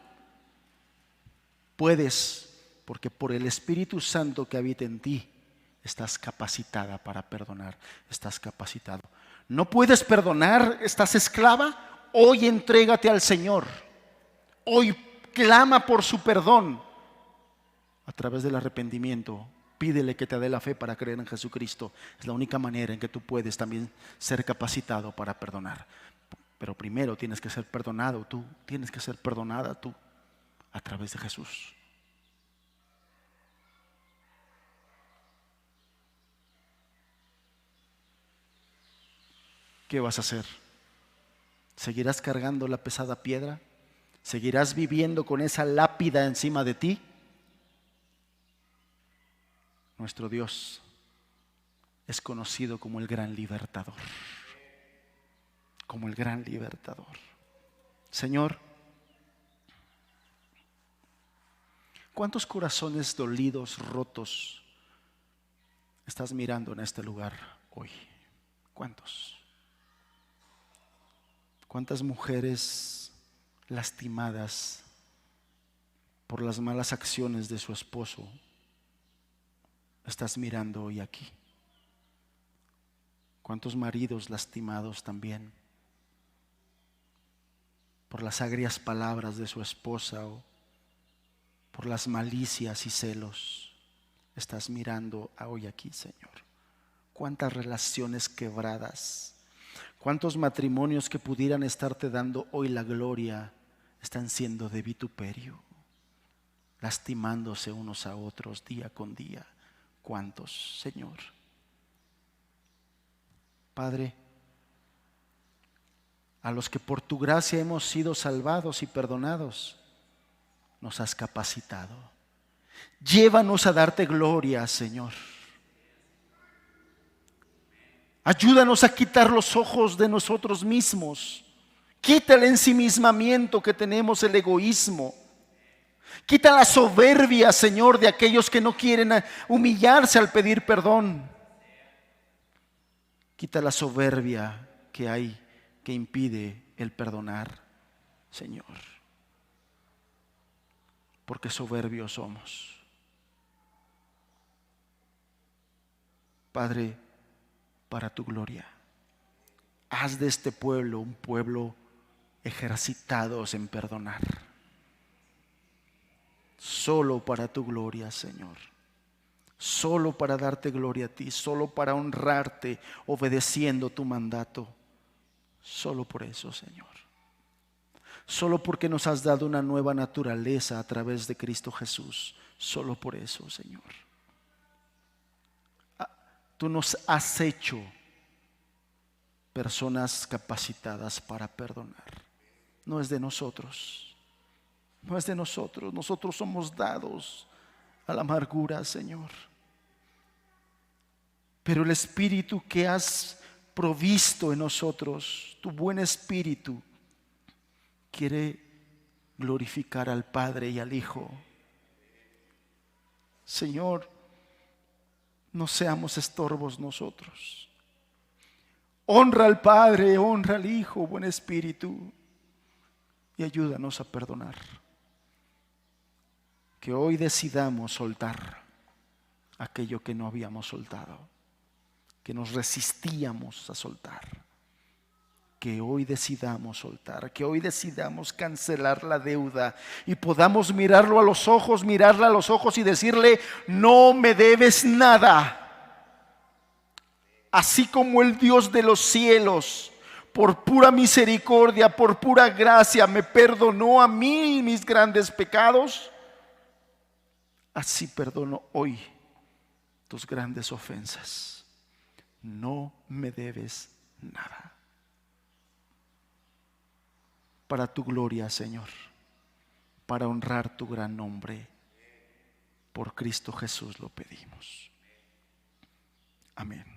A: puedes, porque por el Espíritu Santo que habita en ti, estás capacitada para perdonar, estás capacitado. ¿No puedes perdonar? ¿Estás esclava? Hoy entrégate al Señor. Hoy clama por su perdón. A través del arrepentimiento, pídele que te dé la fe para creer en Jesucristo. Es la única manera en que tú puedes también ser capacitado para perdonar. Pero primero tienes que ser perdonado tú, tienes que ser perdonada tú a través de Jesús. ¿Qué vas a hacer? ¿Seguirás cargando la pesada piedra? ¿Seguirás viviendo con esa lápida encima de ti? Nuestro Dios es conocido como el gran libertador. Como el gran libertador. Señor, ¿cuántos corazones dolidos, rotos estás mirando en este lugar hoy? ¿Cuántos? ¿Cuántas mujeres lastimadas por las malas acciones de su esposo estás mirando hoy aquí? ¿Cuántos maridos lastimados también por las agrias palabras de su esposa o por las malicias y celos estás mirando hoy aquí, Señor? ¿Cuántas relaciones quebradas? ¿Cuántos matrimonios que pudieran estarte dando hoy la gloria están siendo de vituperio, lastimándose unos a otros día con día? ¿Cuántos, Señor? Padre, a los que por tu gracia hemos sido salvados y perdonados, nos has capacitado. Llévanos a darte gloria, Señor. Ayúdanos a quitar los ojos de nosotros mismos. Quita el ensimismamiento que tenemos, el egoísmo. Quita la soberbia, Señor, de aquellos que no quieren humillarse al pedir perdón. Quita la soberbia que hay, que impide el perdonar, Señor. Porque soberbios somos. Padre, para tu gloria, haz de este pueblo un pueblo ejercitados en perdonar. Solo para tu gloria, Señor. Solo para darte gloria a ti, solo para honrarte, obedeciendo tu mandato. Solo por eso, Señor. Solo porque nos has dado una nueva naturaleza a través de Cristo Jesús. Solo por eso, Señor. Tú nos has hecho personas capacitadas para perdonar. No es de nosotros. No es de nosotros. Nosotros somos dados a la amargura, Señor. Pero el Espíritu que has provisto en nosotros, tu buen Espíritu, quiere glorificar al Padre y al Hijo. Señor, no seamos estorbos nosotros. Honra al Padre, honra al Hijo, buen Espíritu, y ayúdanos a perdonar. Que hoy decidamos soltar aquello que no habíamos soltado, que nos resistíamos a soltar. Que hoy decidamos soltar, que hoy decidamos cancelar la deuda y podamos mirarla a los ojos y decirle: no me debes nada. Así como el Dios de los cielos, por pura misericordia, por pura gracia, me perdonó a mí mis grandes pecados, así perdono hoy tus grandes ofensas. No me debes nada. Para tu gloria, Señor, para honrar tu gran nombre, por Cristo Jesús lo pedimos. Amén.